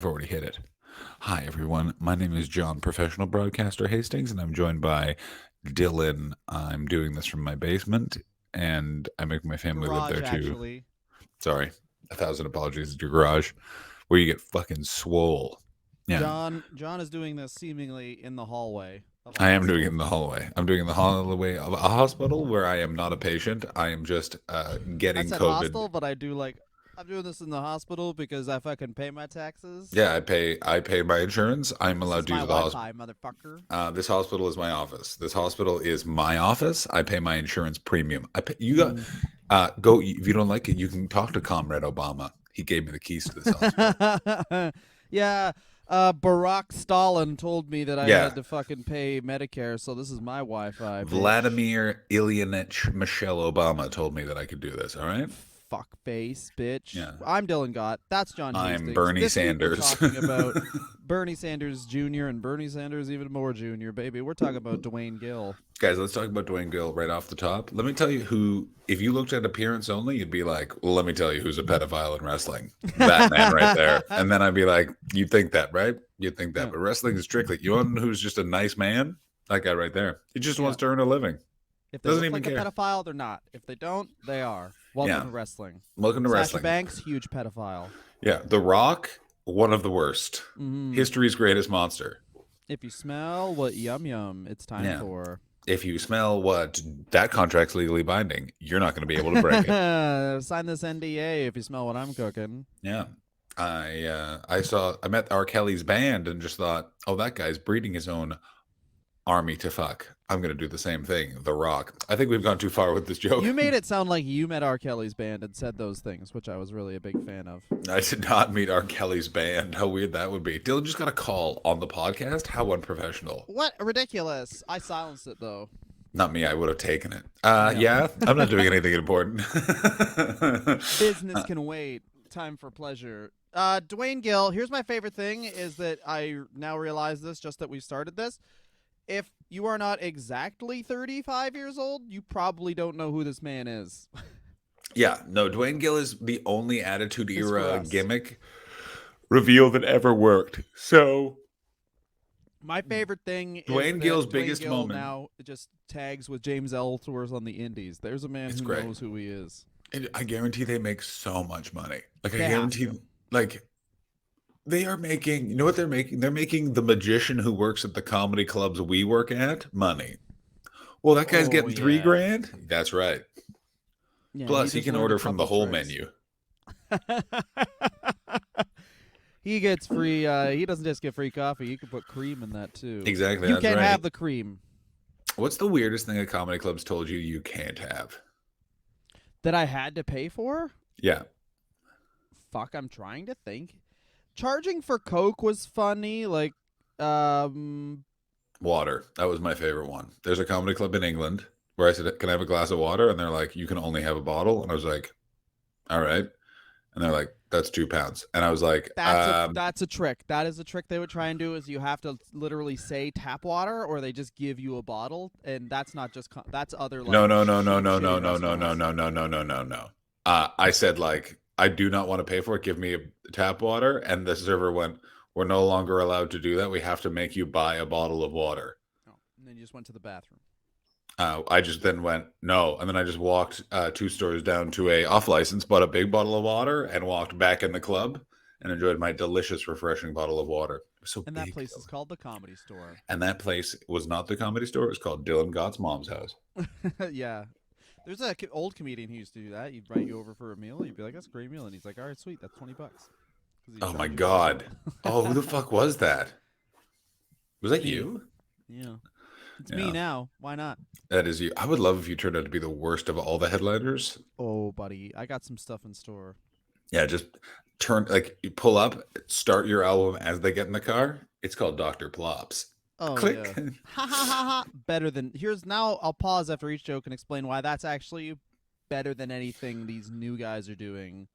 I've already hit it. Hi, everyone. My name is John, professional broadcaster Hastings, and I'm joined by Dylan. I'm doing this from my basement, and I make my family live Garage, there too. actually. Sorry. 1,000 apologies. It's your garage where you get fucking swole. Yeah, John is doing this seemingly in the hallway of a I am doing it hospital. in the hallway. I'm doing it in the hallway of a hospital where I am not a patient. I am just I getting said COVID. hostel, but I'm doing this in the hospital because I fucking pay my taxes. Yeah, I pay my insurance. I'm This allowed is to my use the hospital. Wi-Fi, motherfucker. This hospital is my office. This hospital is my office. I pay my insurance premium. I pay, you got Mm. go if you don't like it. You can talk to Comrade Obama. He gave me the keys to this hospital. Yeah, Barack Stalin told me that I Yeah, had to fucking pay Medicare, so this is my Wi-Fi, bitch. Vladimir Ilyich Michelle Obama told me that I could do this. All right. Fuck face, bitch. Yeah, I'm Dylan Gott. That's John I'm Hastings. Bernie This week we're Sanders. talking about Bernie Sanders Jr. and Bernie Sanders even more Jr., baby. We're talking about Duane Gill. Guys, let's talk about Duane Gill right off the top. Let me tell you who, if you looked at appearance only, you'd be like, well, let me tell you who's a pedophile in wrestling. That man right there. And then I'd be like, you think that, right? You think that. Yeah, But wrestling is strictly, you want who's just a nice man? That guy right there. He just yeah. wants to earn a living. If they Doesn't look even like a care. pedophile, they're not. If they don't, they are. Welcome Yeah. to wrestling. Welcome to Sasha wrestling. Banks, huge pedophile. Yeah. The Rock, one of the worst. Mm. History's greatest monster. If you smell what yum yum, it's time Yeah. for. If you smell what that contract's legally binding, you're not going to be able to break it. Sign this NDA if you smell what I'm cooking. Yeah. I met R. Kelly's band and just thought, oh, that guy's breeding his own army to fuck. I'm gonna do the same thing. The Rock. I think we've gone too far with this joke. You made it sound like you met R. Kelly's band and said those things, which I was really a big fan of. I did not meet R. Kelly's band. How weird that would be. Dylan just got a call on the podcast. How unprofessional. What? Ridiculous. I silenced it, though. Not me. I would have taken it. Yeah. Yeah. I'm not doing anything important. Business can wait. Time for pleasure. Duane Gill, here's my favorite thing is that I now realize this just that we started this. If you are not exactly 35 years old, you probably don't know who this man is. Yeah. No. Duane Gill is the only Attitude Just for Era us. gimmick reveal that ever worked. So My favorite thing is Duane that Gill's Duane biggest Gill moment. now just tags with James Ellsworth on the Indies. There's a man It's who great. knows who he is. And I guarantee they make so much money. Like I They have guarantee, to. like they are making. You know what they're making? They're making the magician who works at the comedy clubs we work at money. Well, that guy's Oh getting three yeah, grand. That's right. yeah. Plus, he just can learned a order from the couple whole tricks. menu. He gets free. He doesn't just get free coffee. You can put cream in that too. Exactly. You That's can right. have the cream What's the weirdest thing a comedy club's told you can't have? that I had to pay for. Yeah. Fuck, I'm trying to think. Charging for Coke was funny. Like, Water. That was my favorite one. There's a comedy club in England where I said, "Can I have a glass of water?" And they're like, "You can only have a bottle." And I was like, "All right." And they're like, "That's £2." And I was like, that's a trick. That is a trick they would try and do. Is you have to literally say tap water, or they just give you a bottle, and that's not just that's other like no, no, no, no, no, no, shitty no, no, no, restaurants. no, no, no, no, no, no. I said like, I do not want to pay for it. Give me a tap water. And the server went, "We're no longer allowed to do that. We have to make you buy a bottle of water." Oh, and then you just went to the bathroom. I just then went no, and then I just walked 2 stores down to a off license, bought a big bottle of water, and walked back in the club and enjoyed my delicious, refreshing bottle of water. It was so And that big, place though. is called the Comedy Store. And that place was not the comedy store. It was called Dylan Gott's mom's house. Yeah. There's a old comedian who used to do that. He'd invite you over for a meal. You'd be like, "That's a great meal," and he's like, "All right, sweet, that's $20." 'Cause he'd Oh charge my you for god! the Oh, who the meal. fuck was that? Was that Me. you? Yeah. It's me Yeah, now. Why not? that is you. I would love if you turned out to be the worst of all the headliners. Oh, buddy, I got some stuff in store. Yeah, just turn like you pull up, start your album as they get in the car. It's called Dr. Plops. Oh Click. yeah. Ha ha ha ha. Better than here's now. I'll pause after each joke and explain why that's actually better than anything these new guys are doing.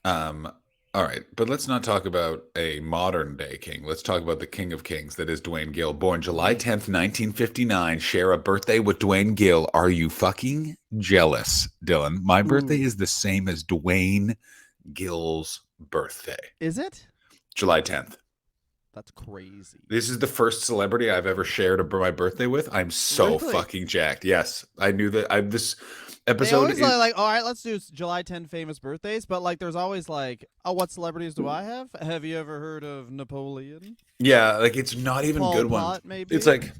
Um, all right, but let's not talk about a modern day king. Let's talk about the king of kings that is Duane Gill, born July 10th, 1959. Share a birthday with Duane Gill. Are you fucking jealous, Dylan? My birthday Ooh, is the same as Duane Gill's birthday. is it? July 10th. That's crazy. This is the first celebrity I've ever shared my birthday with. I'm so Really? fucking jacked. Yes, I knew that. I this They episode always is like, all right, let's do July 10 famous birthdays, but like, there's always like, oh, what celebrities do I have? Have you ever heard of Napoleon? yeah, like it's not even Pol good ones. Pot, It's maybe? like,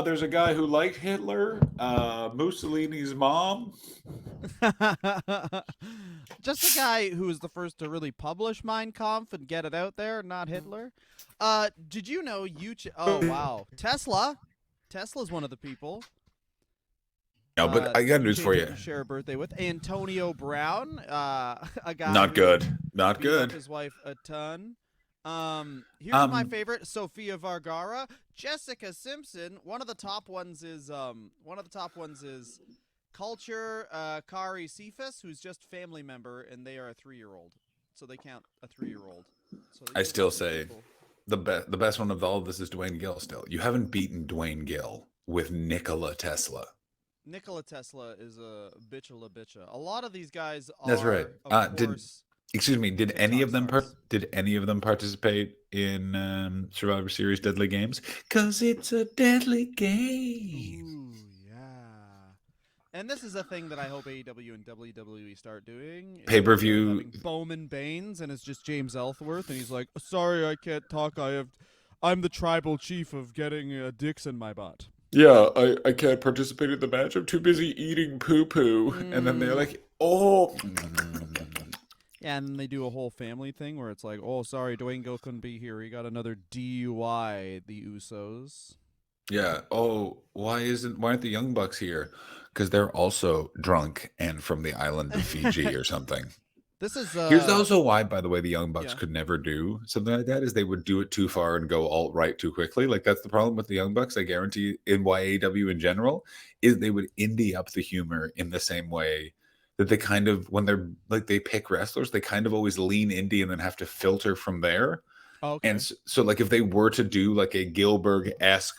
there's a guy who liked Hitler, Mussolini's mom. Just a guy who was the first to really publish Mein Kampf and get it out there, not Hitler. Did you know oh, wow. Tesla's one of the people. No, but I got news for you. Share a birthday with Antonio Brown, a guy Not who good. Not beat up good. his wife a ton. Here's my Um, favorite: Sofia Vergara, Jessica Simpson. One of the top ones is Culture Kari Cephas, who's just family member, and they are a 3-year-old, so they count a 3-year-old. So I these are still top say people. the best one of all of this is Duane Gill. Still, you haven't beaten Duane Gill with Nikola Tesla. Nikola Tesla is a bitcha. A lot of these guys That's right. are, of Did course, excuse me? Did any TikTok of them stars. did any of them participate in Survivor Series Deadly Games? Cause it's a deadly game. Ooh, yeah. And this is a thing that I hope AEW and WWE start doing Pay per is view. having Bowman Baines, and it's just James Ellsworth, and he's like, "Sorry, I can't talk. I'm the tribal chief of getting dicks in my butt." Yeah, I can't participate in the match. I'm too busy eating poo poo. And then they're Mm. like, oh. Yeah, and then they do a whole family thing where it's like, "Oh, sorry, Dwayne Gill couldn't be here. He got another DUI." The Usos. Yeah. Oh, why aren't the Young Bucks here? Because they're also drunk and from the island of Fiji or something. This is Here's also why, by the way, the Young Bucks yeah. could never do something like that is they would do it too far and go alt right too quickly. Like that's the problem with the Young Bucks. I guarantee in YAW in general is they would indie up the humor in the same way that they kind of when they're like they pick wrestlers, they kind of always lean indie and then have to filter from there. And Okay. so like if they were to do like a Gilbert esque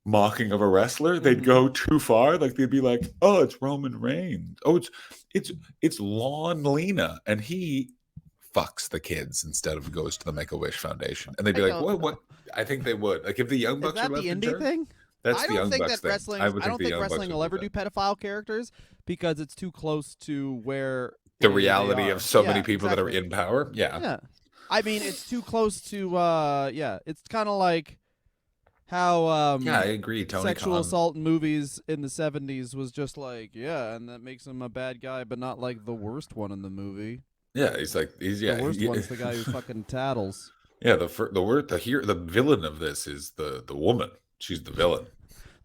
mocking of a wrestler, they'd Mm-hmm. go too far. Like they'd be like, "Oh, it's Roman Reigns. Oh, it's Lon Lena, and he fucks the kids instead of goes to the Make a Wish Foundation." And they'd I be like, don't "What? know. What?" I think they would. Like if the Young Is Bucks are that the left in indie charge, thing? that's I the don't Young think Bucks that thing. I would I think don't the think Young Bucks wrestling would will do ever that. do pedophile characters because it's too close to where The they reality of are. so many Yeah, people that are exactly. in power. Yeah. Yeah. I mean, it's too close to yeah, it's kind of like how Yeah, I agree. Tony sexual Khan. assault in movies in the 70s was just like, yeah, and that makes him a bad guy, but not like the worst one in the movie. Yeah, he's like he's The yeah worst one's the guy who fucking tattles. yeah. The villain of this is the woman. She's the villain.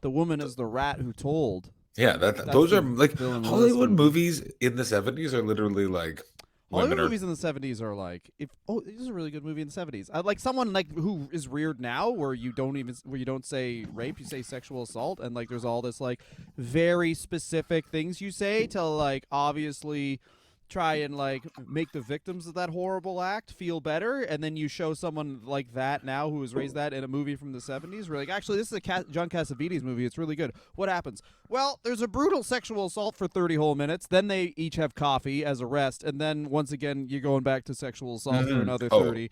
The woman is the rat who told. Yeah, That's those are the like villain of this Hollywood movie. movies in the 70s are literally like women Hollywood are movies in the 70s are like, if this is a really good movie in the 70s. I like someone like who is reared now where you don't say rape, you say sexual assault, and like there's all this like very specific things you say to like obviously try and like make the victims of that horrible act feel better, and then you show someone like that now who was raised that in a movie from the 70s. We're like, actually, this is a John Cassavetes movie. It's really good. What happens? Well, there's a brutal sexual assault for 30 whole minutes. Then they each have coffee as a rest, and then once again you're going back to sexual assault for another oh, 30.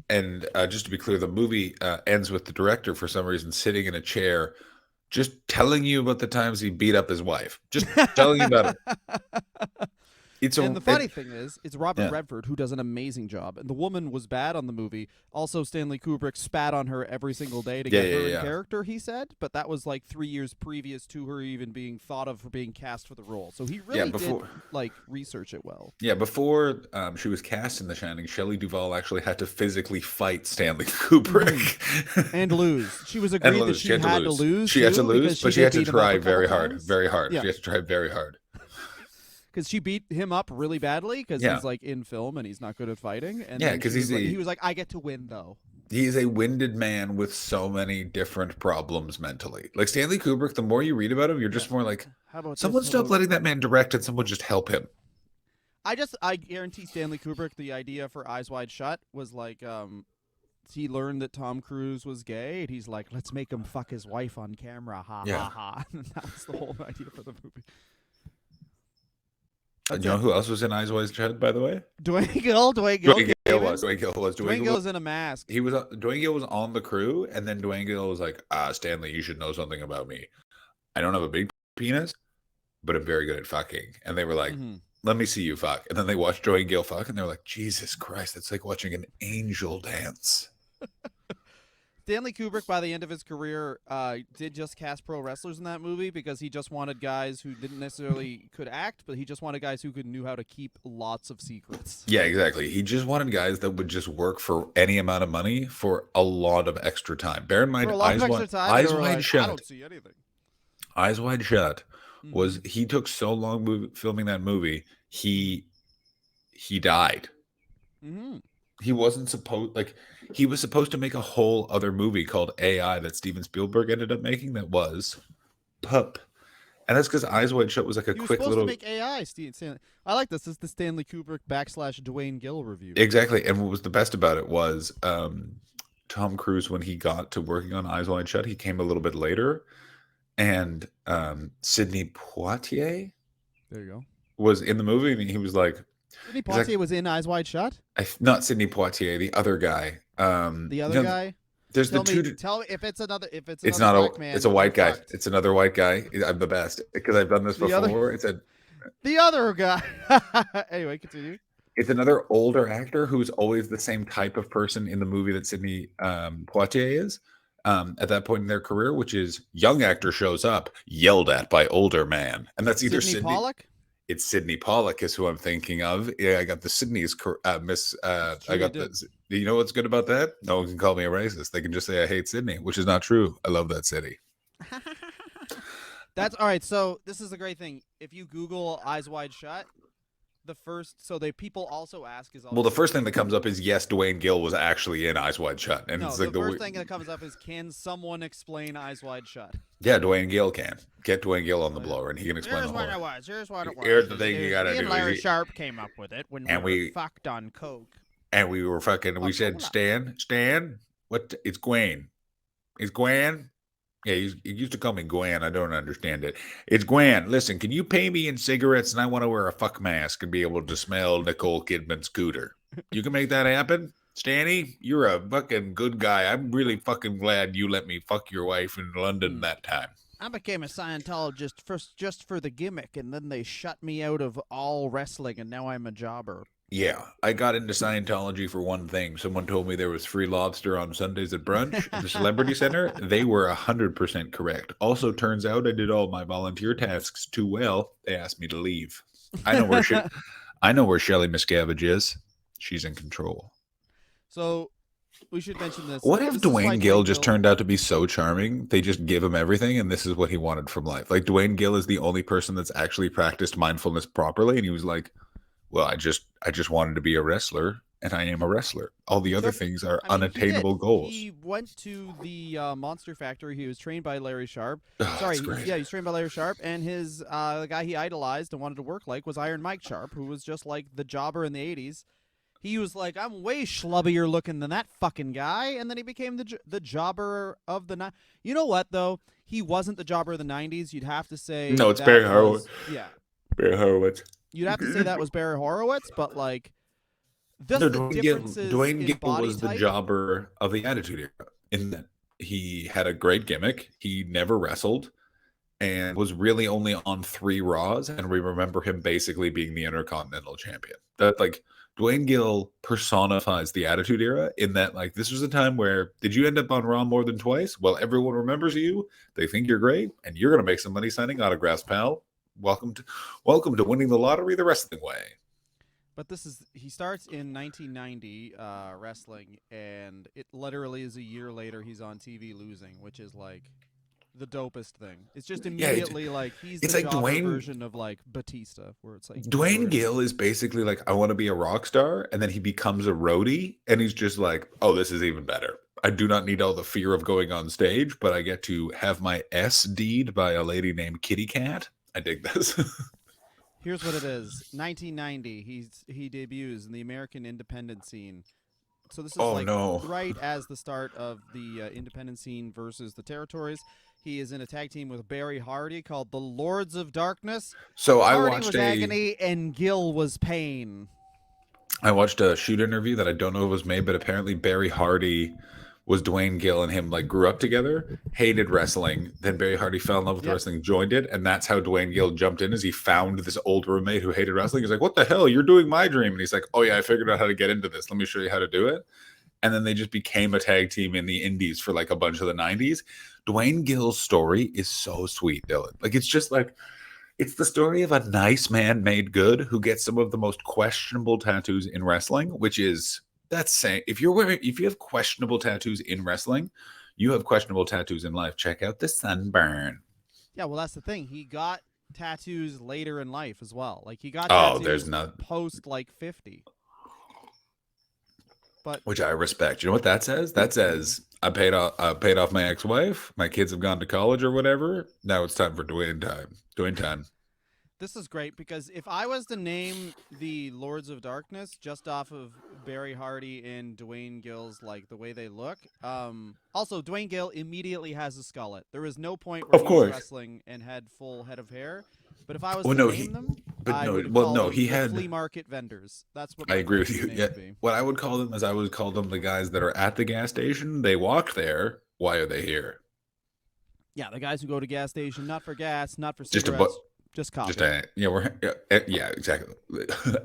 and just to be clear, the movie ends with the director for some reason sitting in a chair just telling you about the times he beat up his wife. Just telling you about it. It's And a the funny thing is, it's Robert yeah. Redford who does an amazing job. And the woman was bad on the movie. Also, Stanley Kubrick spat on her every single day to Yeah, get yeah, her in yeah. character, he said. But that was like 3 years previous to her even being thought of for being cast for the role. So he really did like research it well. Yeah, before she was cast in The Shining, Shelley Duvall actually had to physically fight Stanley Kubrick And lose. She was and agreed that lose. she had to lose. She had to too, lose, because but she did had to beat him up try a couple very hard, times. very hard. Yeah, She had to try very hard. because she beat him up really badly because Yeah. he's like in film and he's not good at fighting. And Yeah, then because he was like, I get to win though. he's a winded man with so many different problems mentally. Like Stanley Kubrick, the more you read about him, you're just more like, How about someone this? stop letting that man direct and someone just help him. I guarantee Stanley Kubrick, the idea for Eyes Wide Shut was like, he learned that Tom Cruise was gay, and he's like, let's make him fuck his wife on camera, ha Yeah. ha ha. And that was the whole idea for the movie. That's You know it. who else was in Eyes Wide Shut, by the way? Dwayne Gill came in. Dwayne Gill was. Dwayne Gill's in a mask. He was. Dwayne Gill was on the crew, and then Dwayne Gill was like, Stanley, you should know something about me. I don't have a big penis, but I'm very good at fucking. And they were like, Mm-hmm. let me see you fuck. And then they watched Dwayne Gill fuck, and they were like, Jesus Christ, it's like watching an angel dance. Stanley Kubrick, by the end of his career, did just cast pro wrestlers in that movie because he just wanted guys who didn't necessarily could act, but he just wanted guys who knew how to keep lots of secrets. Yeah, exactly. He just wanted guys that would just work for any amount of money for a lot of extra time. Bear in For mind, a lot of extra time, they Eyes were Wide like, I Shut. don't see anything. Eyes Wide Shut was Mm-hmm. he took so long filming that movie. He died. Mm-hmm. He wasn't supposed like he was supposed to make a whole other movie called AI that Steven Spielberg ended up making that was Pup. And that's because Eyes Wide Shut was like a He was quick supposed to little make AI. I like this. This is the Stanley Kubrick / Duane Gill review. exactly. And what was the best about it was Tom Cruise when he got to working on Eyes Wide Shut, he came a little bit later, and Sidney Poitier There you go. was in the movie, and he was like, Sidney he's like, Poitier was in Eyes Wide Shut. not Sidney Poitier, the other guy. The other guy. There's Tell the me, two. tell me if it's another It's another not a. black man. It's a white you're guy. fucked. It's another white guy. I'm the best because I've done this The other- before. The other guy. Anyway, continue. It's another older actor who's always the same type of person in the movie that Sidney Poitier is. At that point in their career, which is young actor shows up, yelled at by older man, and that's either Sidney Sidney. Pollack. It's Sidney Pollack is who I'm thinking of. Yeah, I got the Sydney's miss. It's true, I got you did. the. You know what's good about that? No one can call me a racist. They can just say I hate Sydney, which is not true. I love that city. That's all right. So this is a great thing. If you Google Eyes Wide Shut, the first people also ask is Well, the first thing that comes up is yes, Dwayne Gill was actually in Eyes Wide Shut, and no. it's The like first thing that comes up is can someone explain Eyes Wide Shut? yeah, Dwayne Gill can get Dwayne Gill on the blower, and he can explain Here's the what whole. it was. Here's what it was. Here's the thing you gotta Me and do. Larry Sharp came up with it when And we we- were fucked on coke. And we were fucking. We said, Stan, what? It's Gwen. It's Gwen. Yeah, he used to call me Gwen. I don't understand it. It's Gwen. Listen, can you pay me in cigarettes? And I want to wear a fuck mask and be able to smell Nicole Kidman's scooter. You can make that happen, Stanny. You're a fucking good guy. I'm really fucking glad you let me fuck your wife in London that time. I became a Scientologist first just for the gimmick, and then they shut me out of all wrestling, and now I'm a jobber. Yeah, I got into Scientology for one thing. Someone told me there was free lobster on Sundays at brunch at the Celebrity Center. They were 100% correct. Also, turns out I did all my volunteer tasks too well. They asked me to leave. I know where Shelley Miscavige is. She's in control. So we should mention this. What if This is why Dwayne Gill just turned out to be so charming? They just give him everything, and this is what he wanted from life. Like Dwayne Gill is the only person that's actually practiced mindfulness properly, and he was like, well, I just wanted to be a wrestler, and I am a wrestler. All the other things are unattainable goals. He went to the Monster Factory. He was trained by Larry Sharp. Oh, Sorry, that's great. he was trained by Larry Sharp, and his the guy he idolized and wanted to work like was Iron Mike Sharp, who was just like the jobber in the '80s. He was like, I'm way schlubbier looking than that fucking guy, and then he became the jobber of the You know what though? He wasn't the jobber of the '90s. You'd have to say No, it's that Barry was- Horowitz. Yeah, Barry Horowitz. you'd have to say that was Barry Horowitz, but like. Just No, the Dwayne Gill, differences Dwayne in Gill body was the type. jobber of the Attitude Era in that he had a great gimmick. He never wrestled and was really only on 3 Raws, and we remember him basically being the Intercontinental Champion. That like Dwayne Gill personifies the Attitude Era in that like this was a time where did you end up on Raw more than twice? Well, everyone remembers you. They think you're great, and you're gonna make some money signing autographs, pal. Welcome to winning the lottery the wrestling way. But he starts in 1990 wrestling, and it literally is a year later he's on TV losing, which is like the dopest thing. It's just immediately like he's it's the like jobber Dwayne- version of like Batista, where it's like Dwayne Gill is basically like, I want to be a rock star, and then he becomes a roadie, and he's just like, oh, this is even better. I do not need all the fear of going on stage, but I get to have my S deed by a lady named Kitty Cat. I dig this. Here's what it is: 1990, he debuts in the American independent scene. So this is Oh, no. right as the start of the independent scene versus the territories. He is in a tag team with Barry Hardy called the Lords of Darkness. So Hardy was agony and Gill was pain. I watched a shoot interview that I don't know if it was made, but apparently Barry Hardy was Duane Gill and him like grew up together, hated wrestling. Then Barry Hardy fell in love with Yep. wrestling, joined it, and that's how Duane Gill jumped in. As he found this old roommate who hated wrestling. He's like, "What the hell? You're doing my dream." And he's like, "Oh yeah, I figured out how to get into this. Let me show you how to do it." And then they just became a tag team in the indies for like a bunch of the 90s. Duane Gill's story is so sweet, Dylan. Like it's just like it's the story of a nice man made good who gets some of the most questionable tattoos in wrestling, which is that's saying if you have questionable tattoos in wrestling, you have questionable tattoos in life. Check out the sunburn. Yeah, well, that's the thing. He got tattoos later in life as well. Like he got Oh, there's tattoos not post like 50. But which I respect. You know what that says? That says I paid off my ex-wife. My kids have gone to college or whatever. Now it's time for Dwayne time. Dwayne time. this is great because if I was to name the Lords of Darkness just off of Barry Hardy and Duane Gill's like the way they look, also Duane Gill immediately has a skullet. There was no point where Of he was course. wrestling and had full head of hair. But if I was Well, to no, name them, but I no, would well, call no, them he the had. flea market vendors. That's what I my agree with perfect you. name Yeah, would be. what I would call them is I would call them the guys that are at the gas station. They walked there. Why are they here? Yeah, the guys who go to gas station, not for gas, not for Just a cigarettes, just coffee. just a yeah. We're yeah, exactly.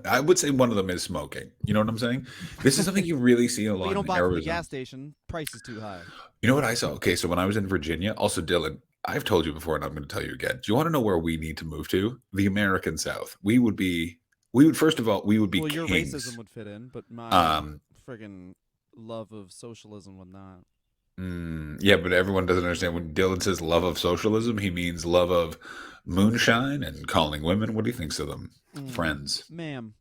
I would say one of them is smoking. You know what I'm saying? This is something you really see a But lot you don't in buy from the Arizona. gas station. Price is too high. You know what I saw? Okay, so when I was in Virginia, also Dylan, I've told you before, and I'm going to tell you again. Do you want to know where we need to move to? The American South. We would first of all, we would be Well, your racism kings. would fit in, but my Um, friggin' love of socialism would not. yeah, but everyone doesn't understand when Dylan says love of socialism, he means love of moonshine and calling women what he thinks of them. Friends. Ma'am,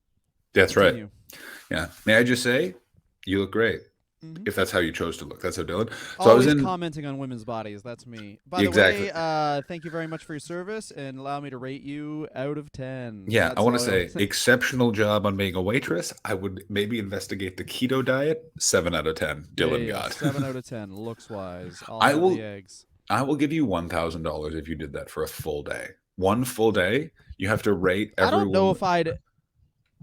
That's right. continue. Yeah. May I just say, you look great. Mm-hmm. If that's how you chose to look. That's how Dylan. So I was Always in commenting on women's bodies. That's me. By the exactly. way, thank you very much for your service and allow me to rate you out of 10. Yeah, I That's want to all say always exceptional job on being a waitress. I would maybe investigate the keto diet. 7 out of 10. Dylan yeah, got. 7 out of 10, looks wise. I'll I have will. the eggs. I will give you $1,000 if you did that for a full day. One full day. You have to rate I every don't know woman. if I'd.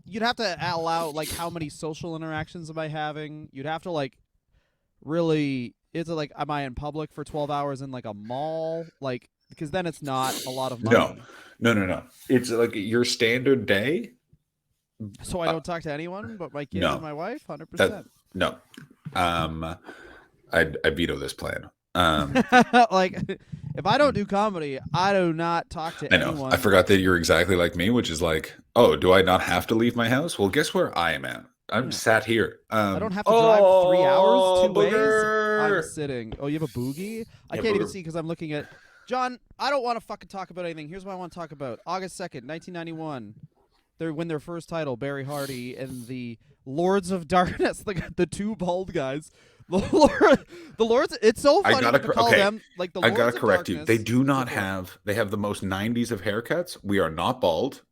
You'd have to allow like how many social interactions am I having? You'd have to like really. Is it like am I in public for 12 hours in like a mall? Like because then it's not a lot of money. No. It's like your standard day. So I Uh, don't talk to anyone but my kids no, and my wife. that 100%. no. Um, I veto this plan. Like if I don't do comedy, I do not talk to I know. anyone. I forgot that you're exactly like me, which is like, oh, do I not have to leave my house? Well, guess where I am at. I'm Yeah. sat here. I don't have to drive 3 hours two ways. I'm Booger. sitting. Oh, you have a boogie? I Yeah, can't even booger. see because I'm looking at. John, I don't want to fucking talk about anything. Here's what I want to talk about. August 2nd, 1991. They win their first title, Barry Hardy and the Lords of Darkness, the two bald guys. The Lords. It's so I funny gotta to cor- call okay. them like the I Lords gotta of correct you. Darkness. They do not Go for it. have. They have the most '90s of haircuts. We are not bald.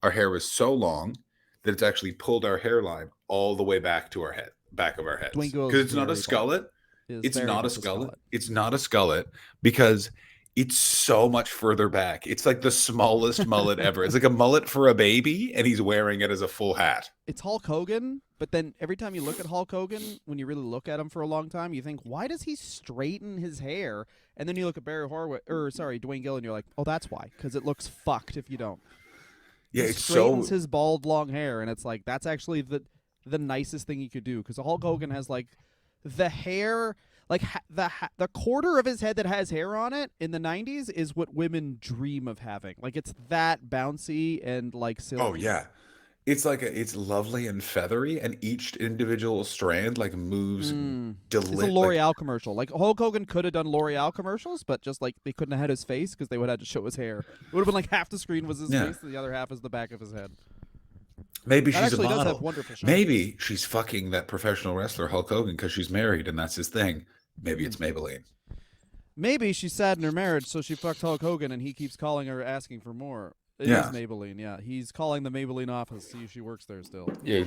Our hair is so long that it's actually pulled our hairline all the way back to our head, back of our heads. Dwayne Gill is Because it's not a very bald. skullet. Is It's very not a much skullet. skullet. It's not a skullet because it's so much further back. It's like the smallest mullet ever. It's like a mullet for a baby, and he's wearing it as a full hat. It's Hulk Hogan, but then every time you look at Hulk Hogan, when you really look at him for a long time, you think, why does he straighten his hair? And then you look at Dwayne Gill, and you're like, oh, that's why, because it looks fucked if you don't. Yeah, He it's straightens so. his bald long hair, and it's like that's actually the nicest thing you could do because Hulk Hogan has like the hair. Like the quarter of his head that has hair on it in the 90s is what women dream of having. Like it's that bouncy and like silky. Oh yeah, it's like it's lovely and feathery, and each individual strand like moves It's a like L'Oreal commercial. Like Hulk Hogan could have done L'Oreal commercials, but just like they couldn't have had his face because they would have had to show his hair. It would have been like half the screen was his Yeah. face, and the other half is the back of his head. maybe That she's a actually does model. have wonderful shots. Maybe she's fucking that professional wrestler Hulk Hogan because she's married and that's his thing. Maybe it's Maybelline. Maybe she's sad in her marriage, so she fucked Hulk Hogan, and he keeps calling her asking for more. It is Yeah. Maybelline, yeah. He's calling the Maybelline office, see if she works there still. Yeah,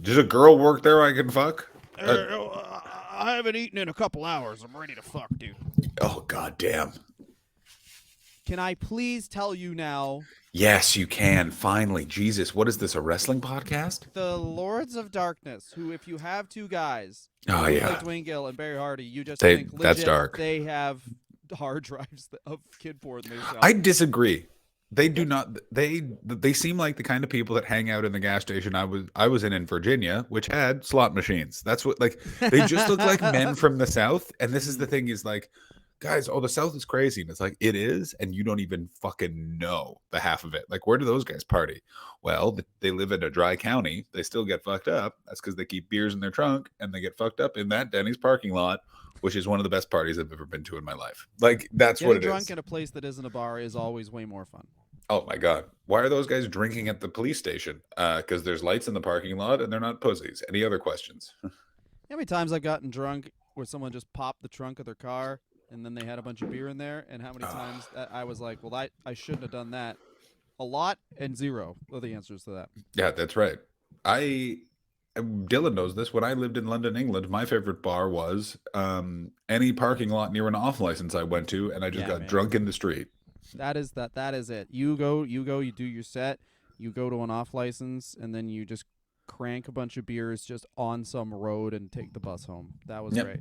does a girl work there I can fuck? I haven't eaten in a couple hours. I'm ready to fuck, dude. Oh god damn. Can I please tell you now? Yes, you can. Finally. Jesus, what is this, a wrestling podcast? The Lords of Darkness, who, if you have two guys Oh who look like yeah. Duane Gill and Barry Hardy, you just think That's legit dark. they have hard drives of kid porn they I sell. disagree. They do not they seem like the kind of people that hang out in the gas station I was in Virginia, which had slot machines. That's what, like, they just look like men from the South. And this is the Mhm. thing, is like, guys, oh, the South is crazy. And it's like, it is, and you don't even fucking know the half of it. Like, where do those guys party? Well, they live in a dry county. They still get fucked up. That's because they keep beers in their trunk and they get fucked up in that Denny's parking lot, which is one of the best parties I've ever been to in my life. Like, that's what Getting it drunk is. in a place that isn't a bar is always way more fun. Oh my god. Why are those guys drinking at the police station? Because there's lights in the parking lot and they're not pussies. Any other questions? How many times I've gotten drunk where someone just popped the trunk of their car and then they had a bunch of beer in there, and how many times I was like, well, I shouldn't have done that. A lot and zero are the answers to that. Yeah, that's right. I Dylan knows this. When I lived in London, England, my favorite bar was any parking lot near an off license I went to, and I just Yeah, got man. drunk in the street. That is it. You go, you do your set, you go to an off license, and then you just crank a bunch of beers just on some road and take the bus home. That was Yep. great.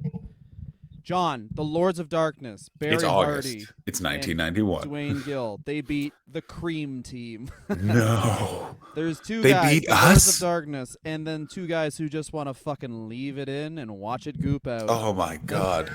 John, the Lords of Darkness, It's Barry Hardy, August. It's and 1991. Duane Gill. They beat the Cream Team. No. There's two They guys, beat the Lords of us? Darkness, and then two guys who just want to fucking leave it in and watch it goop out. Oh my god.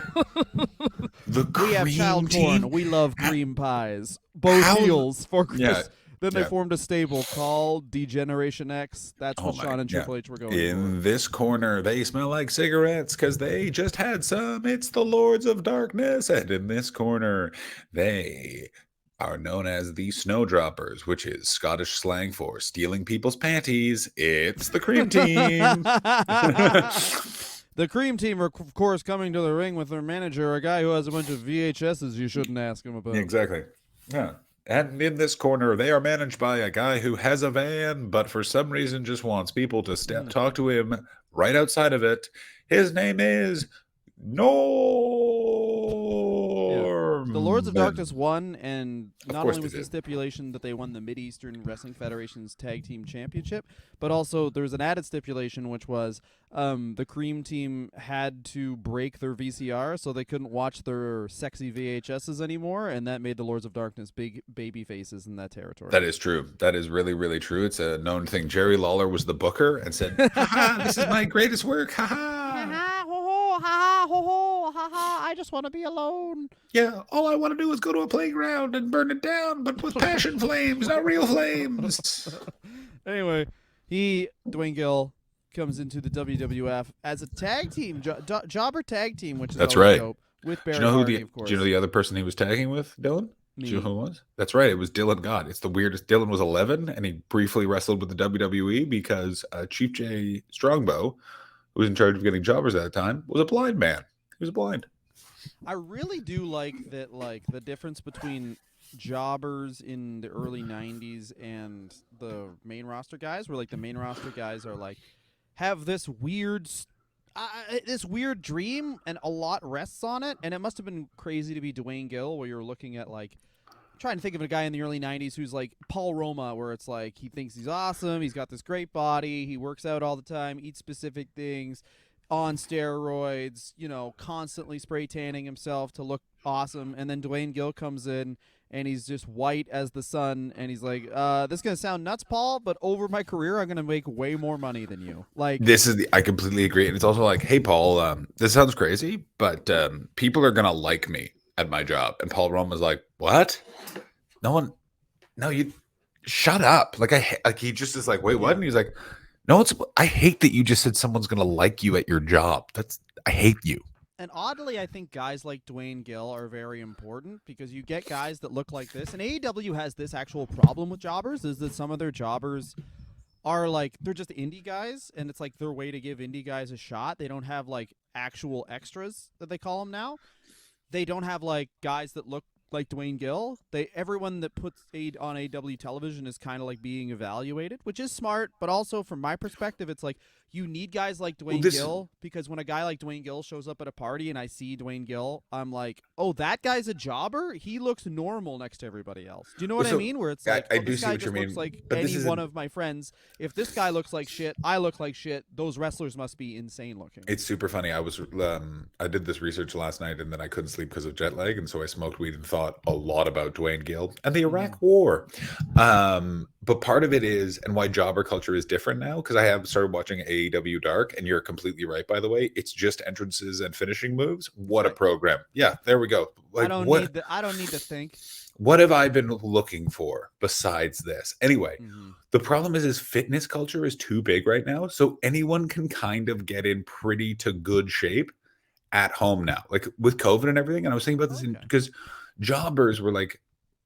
The We have child cream porn. team? We love cream pies. Both How- heels for Yeah. Chris. Then they Yeah. formed a stable called Degeneration X. That's Oh what my- Sean and yeah. Triple H were going In this corner, they smell like cigarettes because they just had some. It's the Lords of Darkness. And in this corner, they are known as the Snowdroppers, which is Scottish slang for stealing people's panties. It's the Cream Team. The Cream Team are, of course, coming to the ring with their manager, a guy who has a bunch of VHSs you shouldn't ask him about. Exactly. Yeah. And in this corner, they are managed by a guy who has a van, but for some reason just wants people to talk to him right outside of it. His name is Norm. The Lords of Darkness won, and Of not course only they was the did. stipulation that they won the Mid-Eastern Wrestling Federation's Tag Team Championship, but also there was an added stipulation, which was the Cream Team had to break their VCR, so they couldn't watch their sexy VHSs anymore, and that made the Lords of Darkness big baby faces in that territory. That is true. That is really, really true. It's a known thing. Jerry Lawler was the booker and said, "Ha this is my greatest work. Ha ha. I just want to be alone. Yeah, all I want to do is go to a playground and burn it down, but with passion flames, not real flames." Anyway, Duane Gill, comes into the WWF as a tag team, jobber tag team, which is That's always right. dope, with Do Barry you know who Hardy, of course. Do you know the other person he was tagging with, Dylan? Do you know Me. who it was? That's right. It was Dylan Gott. It's the weirdest. Dylan was 11, and he briefly wrestled with the WWE because Chief J Strongbow, who was in charge of getting jobbers at the time, was a blind man. He was blind. I really do like that, like the difference between jobbers in the early 90s and the main roster guys, where like the main roster guys are like have this weird dream and a lot rests on it, and it must have been crazy to be Duane Gill, where you're looking at like trying to think of a guy in the early 90s who's like Paul Roma, where it's like he thinks he's awesome, he's got this great body, he works out all the time, eats specific things, on steroids, constantly spray tanning himself to look awesome. And then Duane Gill comes in and he's just white as the sun, and he's like, this is going to sound nuts, Paul, but over my career, I'm going to make way more money than you. Like, I completely agree. And it's also like, hey, Paul, this sounds crazy, but people are going to like me at my job. And Paul Rome was like, what? No, you shut up. Like, he just is like, wait, what? And he's like, no, I hate that you just said someone's going to like you at your job. I hate you. And oddly, I think guys like Duane Gill are very important, because you get guys that look like this. And AEW has this actual problem with jobbers, is that some of their jobbers are like, they're just indie guys, and it's like their way to give indie guys a shot. They don't have like actual extras that they call them now. They don't have like guys that look like Duane Gill. Everyone that puts on AEW television is kind of like being evaluated, which is smart, but also from my perspective, it's like you need guys like Well, Duane this Gill, because when a guy like Duane Gill shows up at a party and I see Duane Gill, I'm like, oh, that guy's a jobber? He looks normal next to everybody else. Do you know what I so mean? Where it's I, like, I oh, do this see guy what you just looks mean, like but this any one isn't. of my friends. If this guy looks like shit, I look like shit. Those wrestlers must be insane looking. It's super funny. I did this research last night, and then I couldn't sleep because of jet lag, and so I smoked weed and thought a lot about Duane Gill and the Mm-hmm. Iraq War. But part of it is, and why jobber culture is different now, because I have started watching AEW Dark, and you're completely right, by the way. It's just entrances and finishing moves. That's What a right. program! Yeah, there we go. Like I don't need to think. what have I been looking for besides this? Anyway, Mm-hmm. the problem is fitness culture is too big right now, so anyone can kind of get in pretty to good shape at home now, like with COVID and everything. And I was thinking about this Okay. because jobbers were like,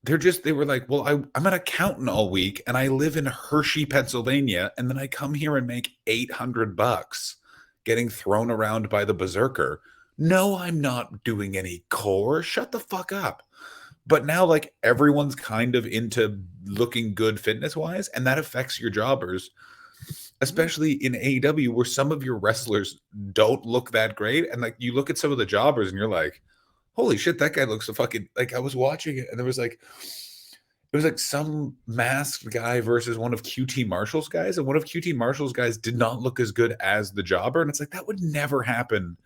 they were like, well, I'm an accountant all week and I live in Hershey, Pennsylvania, and then I come here and make $800 getting thrown around by the berserker. No, I'm not doing any core. Shut the fuck up. But now, like, everyone's kind of into looking good fitness wise, and that affects your jobbers, Mm-hmm. especially in AEW, where some of your wrestlers don't look that great. And like, you look at some of the jobbers, and you're like, "Holy shit, that guy looks a fucking like." I was watching it, and there was like, it was like some masked guy versus one of QT Marshall's guys, and one of QT Marshall's guys did not look as good as the jobber, and it's like that would never happen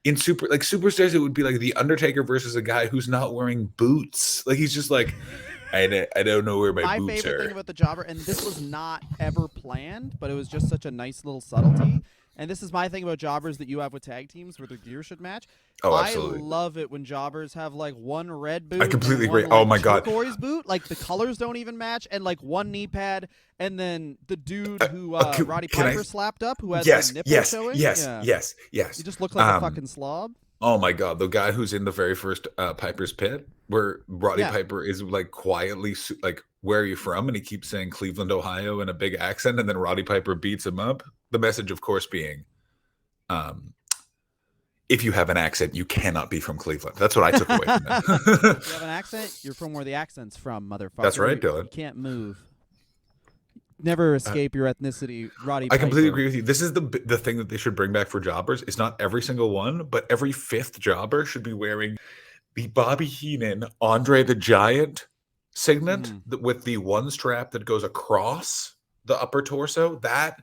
in superstars. It would be like the Undertaker versus a guy who's not wearing boots. Like he's just like, I don't know where my My boots favorite thing are. about the jobber, and this was not ever planned, but it was just such a nice little subtlety. And this is my thing about jobbers that you have with tag teams where their gear should match. Oh, I absolutely. love it when jobbers have like one red I boot and completely one agree. Oh like my god. turquoise boot. Like the colors don't even match, and like one knee pad, and then the dude who Roddy Can I? Piper slapped up who has the Yes, nipple yes, showing. yes, Yeah, yes, you yes. just look like a fucking slob. Oh my god, the guy who's in the very first Piper's Pit, where Roddy Yeah, Piper is like quietly like, "Where are you from?" and he keeps saying Cleveland, Ohio, in a big accent, and then Roddy Piper beats him up. The message, of course, being, um, if you have an accent, you cannot be from Cleveland. That's what I took away from if you it. have an accent, you're from where the accent's from, That's motherfucker. right, You Dylan. can't move. Never Uh, escape your ethnicity, Roddy I completely Piper. agree with you. This is the thing that they should bring back for jobbers. It's not every single one, but every fifth jobber should be wearing the Bobby Heenan Andre the Giant signet Mm-hmm. with the one strap that goes across the upper torso. That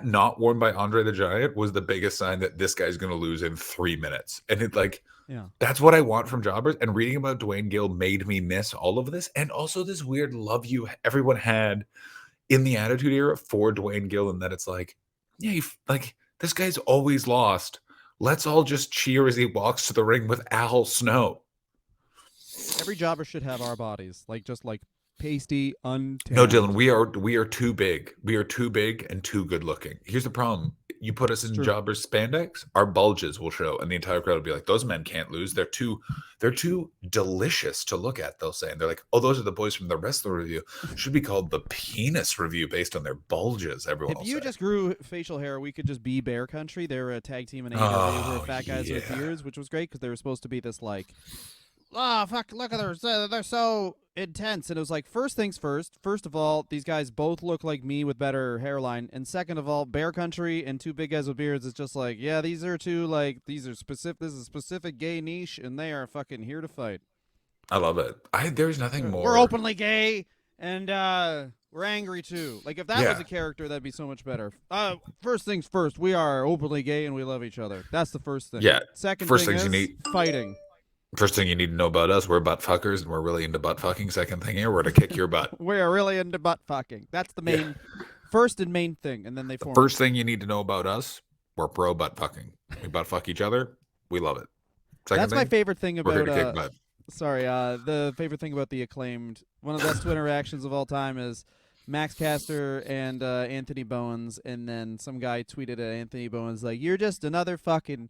not worn by Andre the Giant was the biggest sign that this guy's going to lose in 3 minutes. And it like Yeah. that's what I want from jobbers. And reading about Duane Gill made me miss all of this, and also this weird love you everyone had in the Attitude Era for Duane Gill, and that it's like, yeah, like this guy's always lost. Let's all just cheer as he walks to the ring with Al Snow. Every jobber should have our bodies, like just like pasty, No, Dylan, untanned. we are too big. We are too big and too good looking. Here's the problem. You put us It's in true. jobbers spandex, our bulges will show, and the entire crowd will be like, those men can't lose. They're too delicious to look at, they'll say. And they're like, oh, those are the boys from the wrestler review. Should be called the penis review based on their bulges, everyone If will you say. just grew facial hair, we could just be Bear Country. They were a tag team in AEW who were Oh fat guys with yeah. beards, which was great because they were supposed to be this like, oh fuck, look at her, they're so intense. And it was like, first things first. First of all, these guys both look like me with better hairline, and second of all, Bear Country and two big guys with beards is just like, yeah, these are two like these are specific. This is a specific gay niche, and they are fucking here to fight. I love it. There's nothing We're more. openly gay, and we're angry too. Like if that was Yeah. a character, that'd be so much better. First things first, we are openly gay and we love each other. That's the first thing. Yeah. Second First thing things is you need fighting. First thing you need to know about us, we're butt fuckers and we're really into butt fucking. Second thing here, we're to kick your butt. We are really into butt fucking. That's the Yeah. main, first and main thing, and then they form. First thing you need to know about us, we're pro butt fucking. We butt fuck each other. We love it. Second That's my thing, favorite thing we're here about. to kick butt. Sorry, the favorite thing about the Acclaimed. One of the best Twitter interactions of all time is Max Caster and Anthony Bowens, and then some guy tweeted at Anthony Bowens like, "You're just another fucking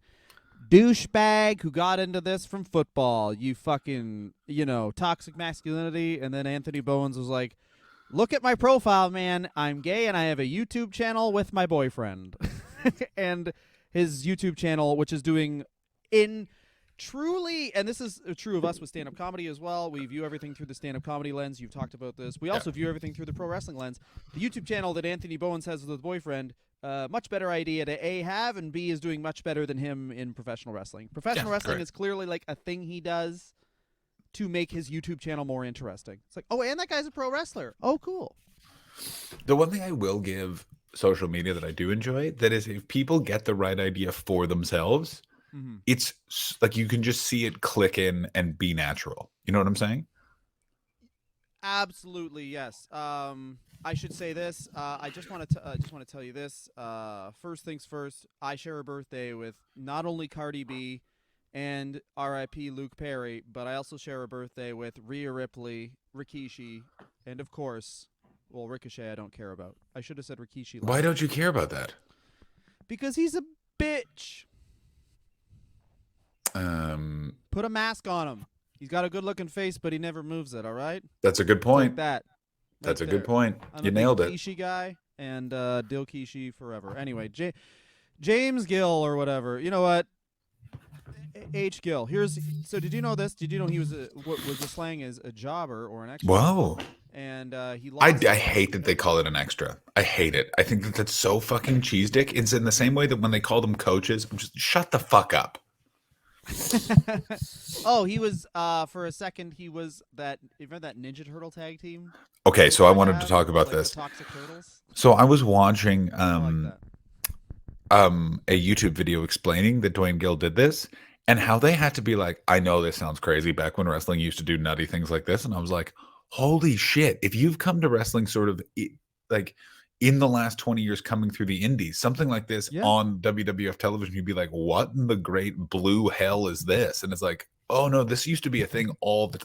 douchebag who got into this from football. You fucking, toxic masculinity." And then Anthony Bowens was like, "Look at my profile, man. I'm gay and I have a YouTube channel with my boyfriend." And his YouTube channel, which is doing truly, and this is true of us with stand-up comedy as well, we view everything through the stand-up comedy lens. You've talked about this. We Yeah. also view everything through the pro wrestling lens. The YouTube channel that Anthony Bowens has with his boyfriend, much better idea to A, have, and B, is doing much better than him in professional wrestling. Professional Yeah, wrestling great. is clearly like a thing he does to make his YouTube channel more interesting. It's like, oh, and that guy's a pro wrestler. Oh, cool. The one thing I will give social media that I do enjoy, that is if people get the right idea for themselves, Mm-hmm. it's like you can just see it click in and be natural. You know what I'm saying? Absolutely, yes. I should say this. I just want to tell you this. First things first. I share a birthday with not only Cardi B and R.I.P. Luke Perry, but I also share a birthday with Rhea Ripley, Rikishi, and of course, well, Ricochet. I don't care about. I should have said Rikishi Why last don't you care about that? because he's a bitch. Put a mask on him. He's got a good-looking face, but he never moves it. All right, That's a good it's like point. that. That's Right a good there. point. I'm You a big nailed it. Kishi guy, and Dil Kishi forever. Anyway, James Gill or whatever. You know what? H Gill. Here's so. Did you know this? Did you know he was what was the slang as a jobber or an extra? Whoa. And he I lost. hate that they call it an extra. I hate it. I think that that's so fucking cheese dick. It's in the same way that when they call them coaches, I'm just shut the fuck up. Oh, he was. For a second, he was that. You remember that Ninja Turtle tag team? Okay, They so I tried to wanted to have? talk It was about like this. the Toxic Turtles. So I was watching I like that. a YouTube video explaining that Duane Gill did this and how they had to be like, I know this sounds crazy back when wrestling used to do nutty things like this. And I was like, holy shit. If you've come to wrestling sort of like in the last 20 years coming through the indies, something like this Yeah. on WWF television, you'd be like, what in the great blue hell is this? And it's like, oh no, this used to be a thing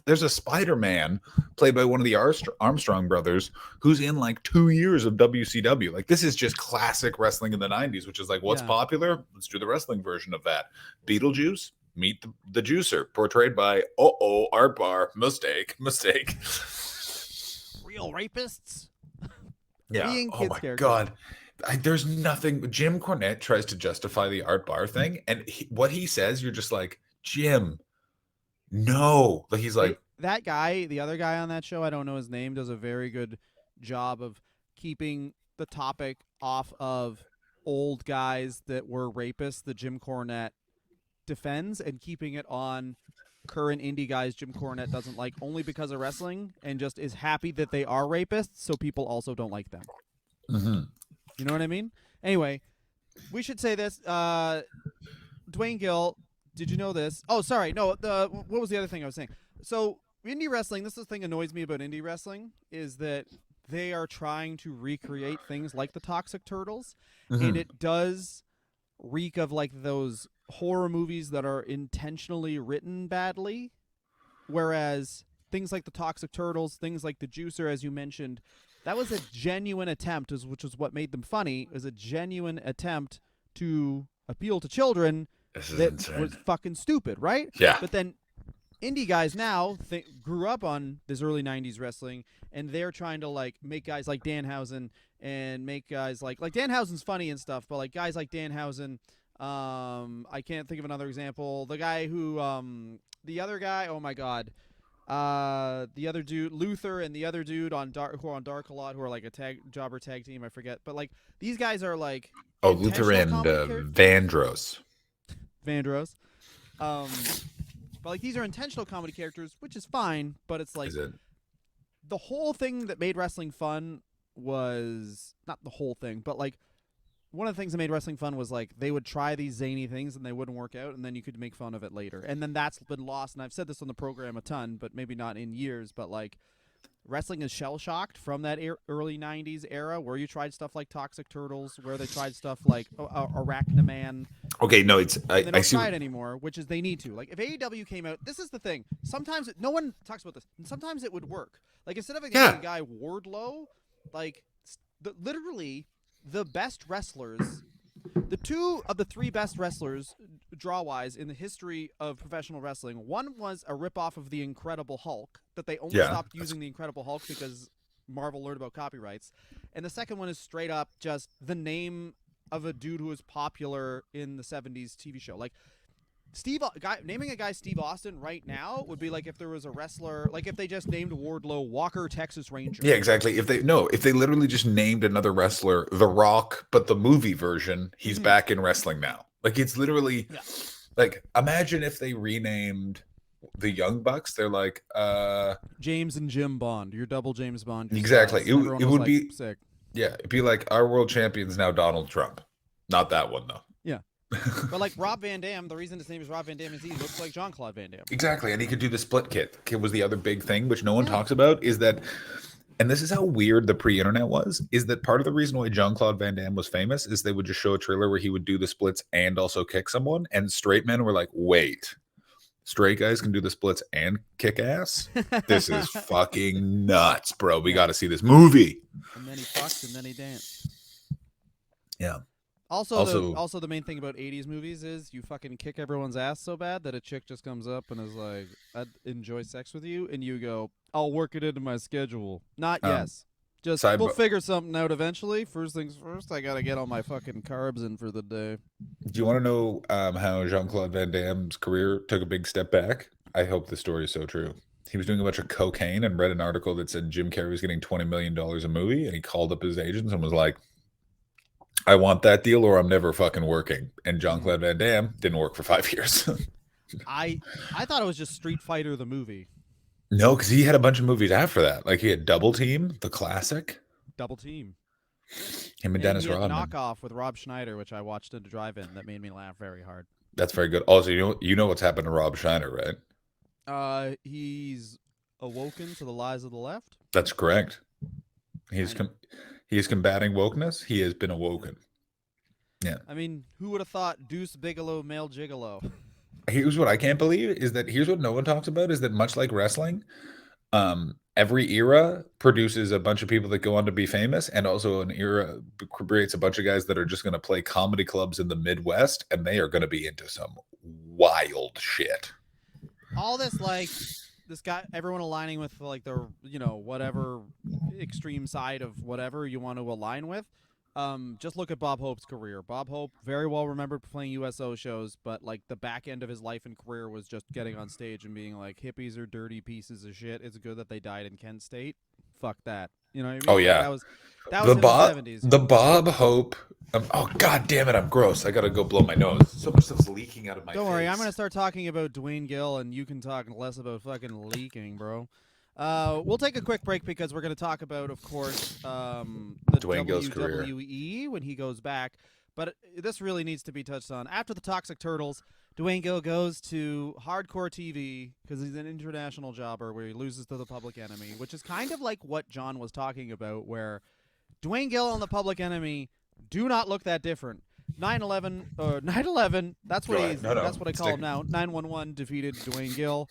there's a Spider-Man played by one of the Armstrong brothers who's in like 2 years of WCW. Like this is just classic wrestling in the 90s, which is like what's Yeah. popular? Let's do the wrestling version of that. Beetlejuice, meet the juicer, portrayed by Art Bar. Mistake. Real rapists. Yeah. Being Oh kids' my characters. god. There's nothing. Jim Cornette tries to justify the Art Bar thing, and what he says, you're just like, Jim, no. Like he's like, That guy, the other guy on that show, I don't know his name, does a very good job of keeping the topic off of old guys that were rapists that Jim Cornette defends and keeping it on current indie guys Jim Cornette doesn't like only because of wrestling and just is happy that they are rapists so people also don't like them. mhm. You know what I mean? Anyway, we should say this. Duane Gill, did you know this? Oh, sorry. No, what was the other thing I was saying? So, indie wrestling, this is the thing that annoys me about indie wrestling, is that they are trying to recreate things like the Toxic Turtles, and it does reek of like those horror movies that are intentionally written badly, whereas things like the Toxic Turtles, things like the Juicer, as you mentioned, that was a genuine attempt, which was what made them funny, is a genuine attempt to appeal to children This is that insane. was fucking stupid, right? Yeah. But then indie guys now grew up on this early 90s wrestling, and they're trying to like make guys like Danhausen and make guys like Danhausen's funny and stuff, but like guys like Danhausen, I can't think of another example. The guy who the other guy, oh my god. The other dude, Luther, and the other dude on Dark, who are on Dark a lot, who are like a jobber tag team. I forget, but like these guys are like Luther and Vandross. Vandross. But like these are intentional comedy characters, which is fine. But it's like Is it? the whole thing that made wrestling fun was not the whole thing, but like one of the things that made wrestling fun was like they would try these zany things and they wouldn't work out, and then you could make fun of it later. And then that's been lost. And I've said this on the program a ton, but maybe not in years. But like wrestling is shell shocked from that early '90s era, where you tried stuff like Toxic Turtles, where they tried stuff like Arachnaman. Okay, no, it's They I don't see. try it anymore, which is they need to. Like if AEW came out, this is the thing. Sometimes no one talks about this. And sometimes it would work. Like instead of getting a guy Wardlow, like literally the best wrestlers, the two of the three best wrestlers draw-wise in the history of professional wrestling. One was a ripoff of the Incredible Hulk that they only stopped using the Incredible Hulk because Marvel learned about copyrights, and the second one is straight up just the name of a dude who was popular in the 70s TV show. Like Naming a guy Steve Austin right now would be like if there was a wrestler, like if they just named Wardlow Walker Texas Ranger. Yeah, exactly. If they literally just named another wrestler The Rock, but the movie version, he's Mhm. back in wrestling now. Like it's literally Yeah. like imagine if they renamed the Young Bucks. They're like, James and Jim Bond. Your double James Bond, your exactly. spies. And everyone It was would like, be sick. yeah, it'd be like our world champion's now Donald Trump. Not that one though. Yeah. But like Rob Van Dam, the reason his name is Rob Van Dam is he looks like Jean Claude Van Damme. Exactly, and he could do the split kit. Kit was the other big thing, which no one Yeah. talks about, is that, and this is how weird the pre-internet was, is that part of the reason why Jean-Claude Van Damme was famous is they would just show a trailer where he would do the splits and also kick someone, and straight men were like, wait, straight guys can do the splits and kick ass? This is fucking nuts, bro. We Yeah. got to see this movie. And then he fucked and then he danced. Yeah. Also, the main thing about 80s movies is you fucking kick everyone's ass so bad that a chick just comes up and is like, I'd enjoy sex with you. And you go, I'll work it into my schedule. Not yes. Just, side we'll bo- figure something out eventually. First things first, I got to get all my fucking carbs in for the day. do you want to know how Jean-Claude Van Damme's career took a big step back? I hope the story is so true. He was doing a bunch of cocaine and read an article that said Jim Carrey was getting $20 million a movie, and he called up his agents and was like, I want that deal or I'm never fucking working. And Jean-Claude Van Damme didn't work for 5 years. I thought it was just Street Fighter the movie. No, because he had a bunch of movies after that. Like he had Double Team, the classic. Double Team. Him and And Dennis he had Rodman. Knockoff with Rob Schneider, which I watched at a drive-in. That made me laugh very hard. That's very good. Also, you know what's happened to Rob Schneider, right? He's awoken to the lies of the left. That's correct. He I know. is combating wokeness. He has been awoken. Yeah. I mean, who would have thought Deuce Bigelow, male gigolo? Here's what I can't believe is that here's what no one talks about is that much like wrestling, every era produces a bunch of people that go on to be famous, and also an era creates a bunch of guys that are just going to play comedy clubs in the Midwest, and they are going to be into some wild shit. All this like this guy, everyone aligning with like the whatever extreme side of whatever you want to align with. Just look at Bob Hope's career. Bob Hope, very well remembered playing USO shows, but like the back end of his life and career was just getting on stage and being like, hippies are dirty pieces of shit. It's good that they died in Kent State. Fuck that. You know what I mean? Oh Like, yeah, that was the in the Bob 70s. the Bob Hope. Oh god damn it, I'm gross. I gotta go blow my nose. So much stuff's leaking out of my Don't face. worry, I'm gonna start talking about Duane Gill, and you can talk less about fucking leaking, bro. We'll take a quick break because we're going to talk about, of course, the Duane Gill's career. WWE when he goes back. But this really needs to be touched on. After the Toxic Turtles, Duane Gill goes to Hardcore TV because he's an international jobber where he loses to the Public Enemy, which is kind of like what John was talking about, where Duane Gill and the Public Enemy do not look that different. 9/11, that's what that's what I call him now. 911 defeated Duane Gill.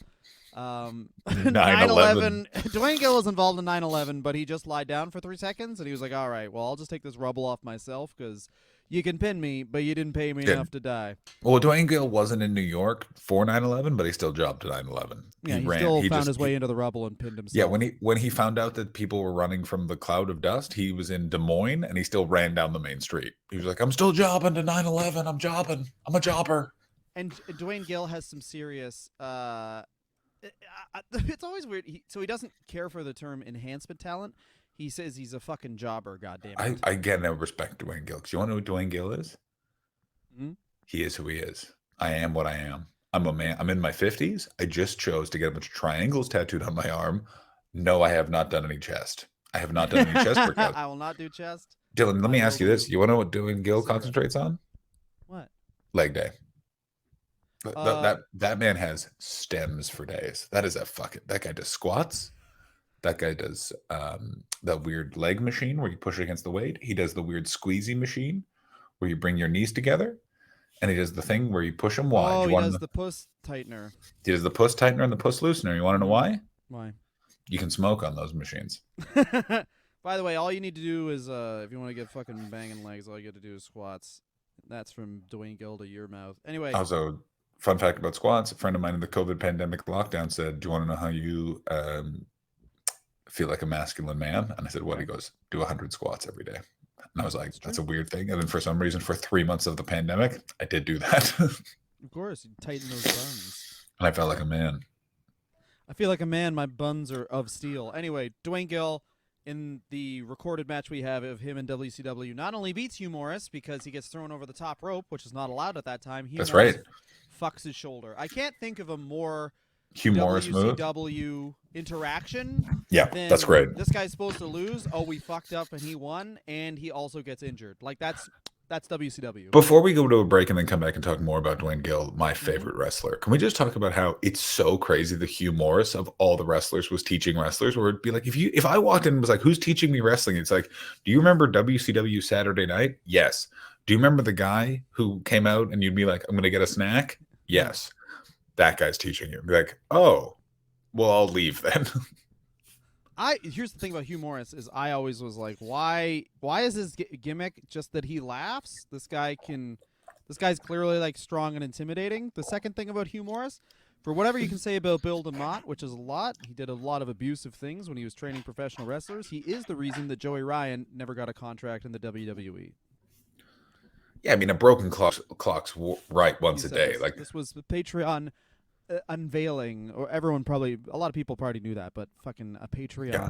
9/11. Duane Gill was involved in 9/11, but he just lied down for 3 seconds, and he was like, all right, well, I'll just take this rubble off myself because you can pin me, but you didn't pay me enough to die. Well, Duane Gill wasn't in New York for 9/11, but he still jobbed to 9/11. Yeah, he still found his way into the rubble and pinned himself. Yeah, when he found out that people were running from the cloud of dust, he was in Des Moines, and he still ran down the main street. He was like, I'm still jobbing to 9/11. I'm jobbing. I'm a jobber. And Duane Gill has some serious... it's always weird. So he doesn't care for the term enhancement talent. He says he's a fucking jobber, goddammit. I again never respect Duane Gill. Because you want to know who Duane Gill is? Hmm? He is who he is. I am what I am. I'm a man. I'm in my 50s. I just chose to get a bunch of triangles tattooed on my arm. No, I have not done any chest. I have not done any chest workouts. I will not do chest. Dylan, let me ask you this. do You want to know what Duane Gill zero. concentrates on? What? Leg day. That man has stems for days. That is that guy does squats. That guy does that weird leg machine where you push against the weight. He does the weird squeezy machine where you bring your knees together. And he does the thing where you push them wide. Oh, he does the puss tightener. He does the puss tightener and the puss loosener. You want to know why? Why? You can smoke on those machines. By the way, all you need to do is, if you want to get fucking banging legs, all you got to do is squats. That's from Duane Gill to your mouth. Anyway. Also, fun fact about squats, a friend of mine in the COVID pandemic lockdown said, do you want to know how you feel like a masculine man? And I said, what? He goes, do 100 squats every day. And I was like, that's a weird thing. And then for some reason, for 3 months of the pandemic, I did do that. Of course, you tighten those buns. And I felt like a man. I feel like a man. My buns are of steel. Anyway, Duane Gill, in the recorded match we have of him in WCW, not only beats Hugh Morris because he gets thrown over the top rope, which is not allowed at that time. Hugh That's Morris right. fucks his shoulder. I can't think of a more Hugh Morris move. WCW interaction Yeah, that's than great. this guy's supposed to lose. Oh, we fucked up and he won, and he also gets injured. Like that's WCW. Before we go to a break and then come back and talk more about Duane Gill, my Mm-hmm. favorite wrestler, can we just talk about how it's so crazy that Hugh Morris of all the wrestlers was teaching wrestlers? Where it'd be like, if I walked in and was like, "Who's teaching me wrestling?" It's like, "Do you remember WCW Saturday Night?" Yes. Do you remember the guy who came out and you'd be like, "I'm going to get a snack?" Yes. That guy's teaching you. Be like, "Oh, well, I'll leave then." Here's the thing about Hugh Morris is I always was like, why is his gimmick just that he laughs? This guy's clearly like strong and intimidating. The second thing about Hugh Morris, for whatever you can say about Bill DeMott, which is a lot, he did a lot of abusive things when he was training professional wrestlers. He is the reason that Joey Ryan never got a contract in the WWE. Yeah, I mean, a broken clock's right He once a said day. this. Like, This was the Patreon unveiling, or a lot of people probably knew that, but fucking a Patreon yeah.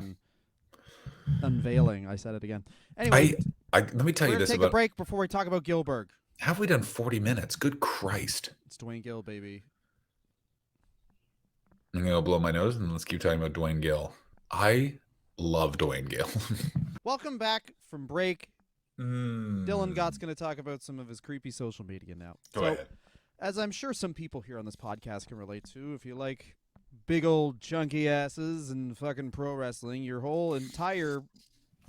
unveiling. I said it again. Anyway, Let me tell we're you gonna this take about. a break before we talk about Gilbert. Have we done 40 minutes? Good Christ. It's Duane Gill, baby. I'm going to blow my nose and let's keep talking about Duane Gill. I love Duane Gill. Welcome back from break. Mm. Dylan Gott's going to talk about some of his creepy social media now. Go ahead. As I'm sure some people here on this podcast can relate to, if you like big old chunky asses and fucking pro wrestling, your whole entire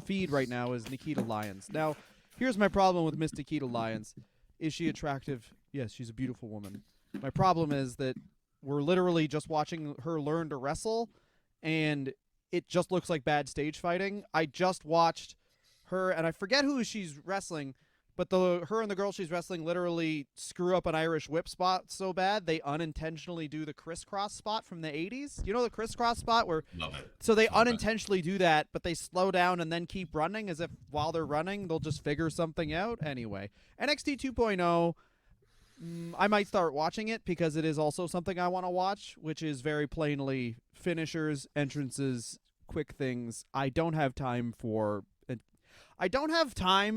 feed right now is Nikita Lyons. Now, here's my problem with Miss Nikita Lyons. Is she attractive? Yes, she's a beautiful woman. My problem is that we're literally just watching her learn to wrestle, and it just looks like bad stage fighting. I just watched her, and I forget who she's wrestling, but her and the girl she's wrestling literally screw up an Irish whip spot so bad they unintentionally do the crisscross spot from the 80s. You know the crisscross spot where Love it. so they unintentionally do that, but they slow down and then keep running as if while they're running they'll just figure something out. Anyway, NXT 2.0, I might start watching it because it is also something I want to watch, which is very plainly finishers, entrances, quick things. I don't have time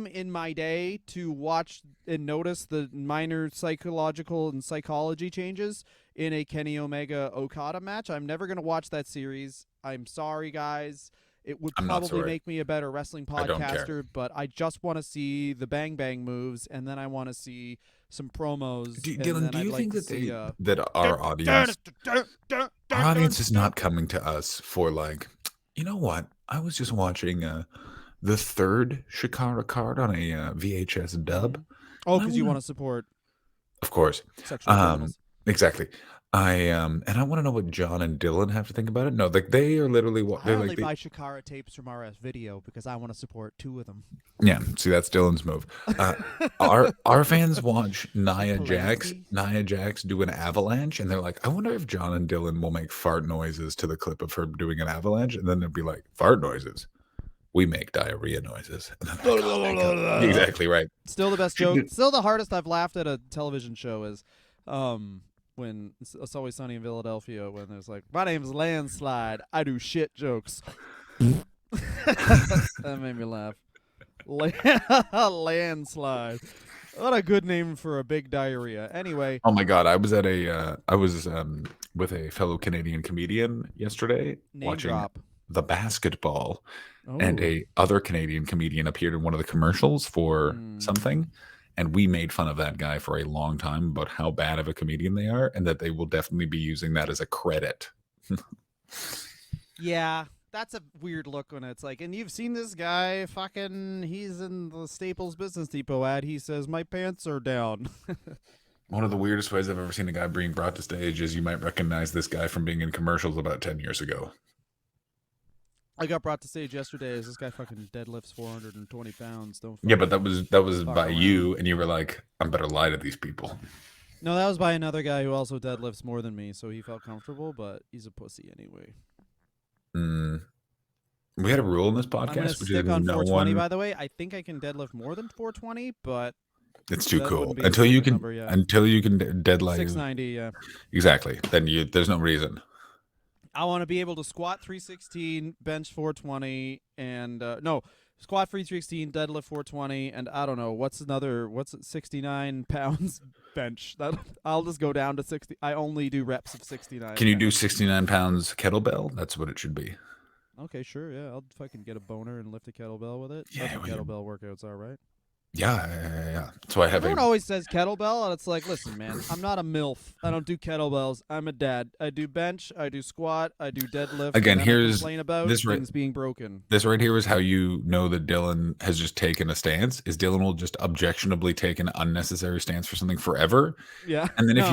in my day to watch and notice the minor psychological and psychology changes in a Kenny Omega Okada match. I'm never going to watch that series. I'm sorry, guys. It would I'm not probably sorry. make me a better wrestling I don't care. podcaster, but I just want to see the bang bang moves, and then I want to see some promos. Dylan, do you think that our our audience is not coming to us for like, you know what? I was just watching the third Shikara card on a VHS dub. Oh, because you want to support, of course, sexual criminals. Exactly. And I want to know what John and Dylan have to think about it. No, like they are literally what I they're only like. buy Shikara tapes from RS Video because I want to support two of them. Yeah, see, that's Dylan's move. Our fans watch Nia Jax do an avalanche, and they're like, I wonder if John and Dylan will make fart noises to the clip of her doing an avalanche, and then they'll be like, fart noises. We make diarrhea noises. Exactly right. Still the best joke. Still the hardest I've laughed at a television show is when it's Always Sunny in Philadelphia when there's like, my name's Landslide. I do shit jokes. That made me laugh. Landslide. What a good name for a big diarrhea. Anyway. Oh my God. I was at with a fellow Canadian comedian yesterday watching the basketball. Oh. And a other Canadian comedian appeared in one of the commercials for something, and we made fun of that guy for a long time about how bad of a comedian they are, and that they will definitely be using that as a credit. Yeah, that's a weird look when it's like, and you've seen this guy, fucking, he's in the Staples Business Depot ad. He says, my pants are down. One of the weirdest ways I've ever seen a guy being brought to stage is you might recognize this guy from being in commercials about 10 years ago. I got brought to stage yesterday as this guy fucking deadlifts 420 pounds. Yeah, but that was by you, and you were like, I'm better lie to these people. No, that was by another guy who also deadlifts more than me, so he felt comfortable, but he's a pussy anyway. We had a rule in this podcast, I'm gonna stick on 420, by the way. I think I can deadlift more than 420, but It's too That cool wouldn't be a secret number, yeah. until you can deadlight 690, yeah. exactly. Then there's no reason. I want to be able to squat 316, bench 420, and no, squat 316, deadlift 420, and I don't know what's 69 pounds bench. That I'll just go down to 60. I only do reps of 69. Can you do bench. 69 pounds kettlebell? That's what it should be. Okay, sure, yeah. I'll fucking get a boner and lift a kettlebell with it. Yeah, That's what well, kettlebell workouts are, right? yeah. So I have a Everyone always says kettlebell, and it's like, listen, man, I'm not a MILF. I don't do kettlebells. I'm a dad. I do bench, I do squat, I do deadlift, again. and then I Here's complain about this right. things being broken. This right here is how you know that Dylan has just taken a stance. Is Dylan will just objectionably take an unnecessary stance for something forever, Yeah. and then No.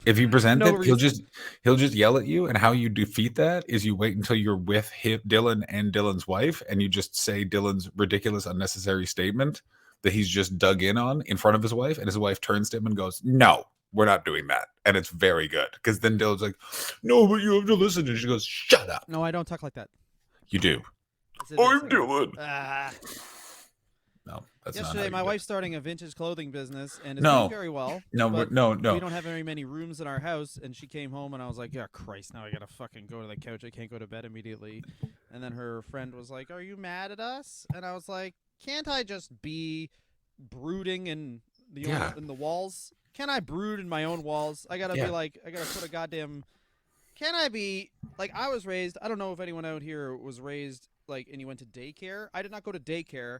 if you present No it, reason. he'll just yell at you. And how you defeat that is you wait until you're with Dylan and Dylan's wife, and you just say Dylan's ridiculous, unnecessary statement that he's just dug in front of his wife, and his wife turns to him and goes, "No, we're not doing that." And it's very good because then Dylan's like, "No, but you have to listen," and she goes, "Shut up." No, I don't talk like that. You do. That's it, I'm that's it. Dylan. Ah. No, that's not Yesterday, how my you do it. wife's starting a vintage clothing business, and it's No. doing very well. No, but no. we don't have very many rooms in our house. And she came home, and I was like, "Yeah, Christ! Now I gotta fucking go to the couch. I can't go to bed immediately." And then her friend was like, "Are you mad at us?" And I was like, "Can't I just be brooding in the walls? Can I brood in my own walls? I gotta be like, I gotta put a goddamn. Can I be like I was raised? I don't know if anyone out here was raised like, and you went to daycare. I did not go to daycare.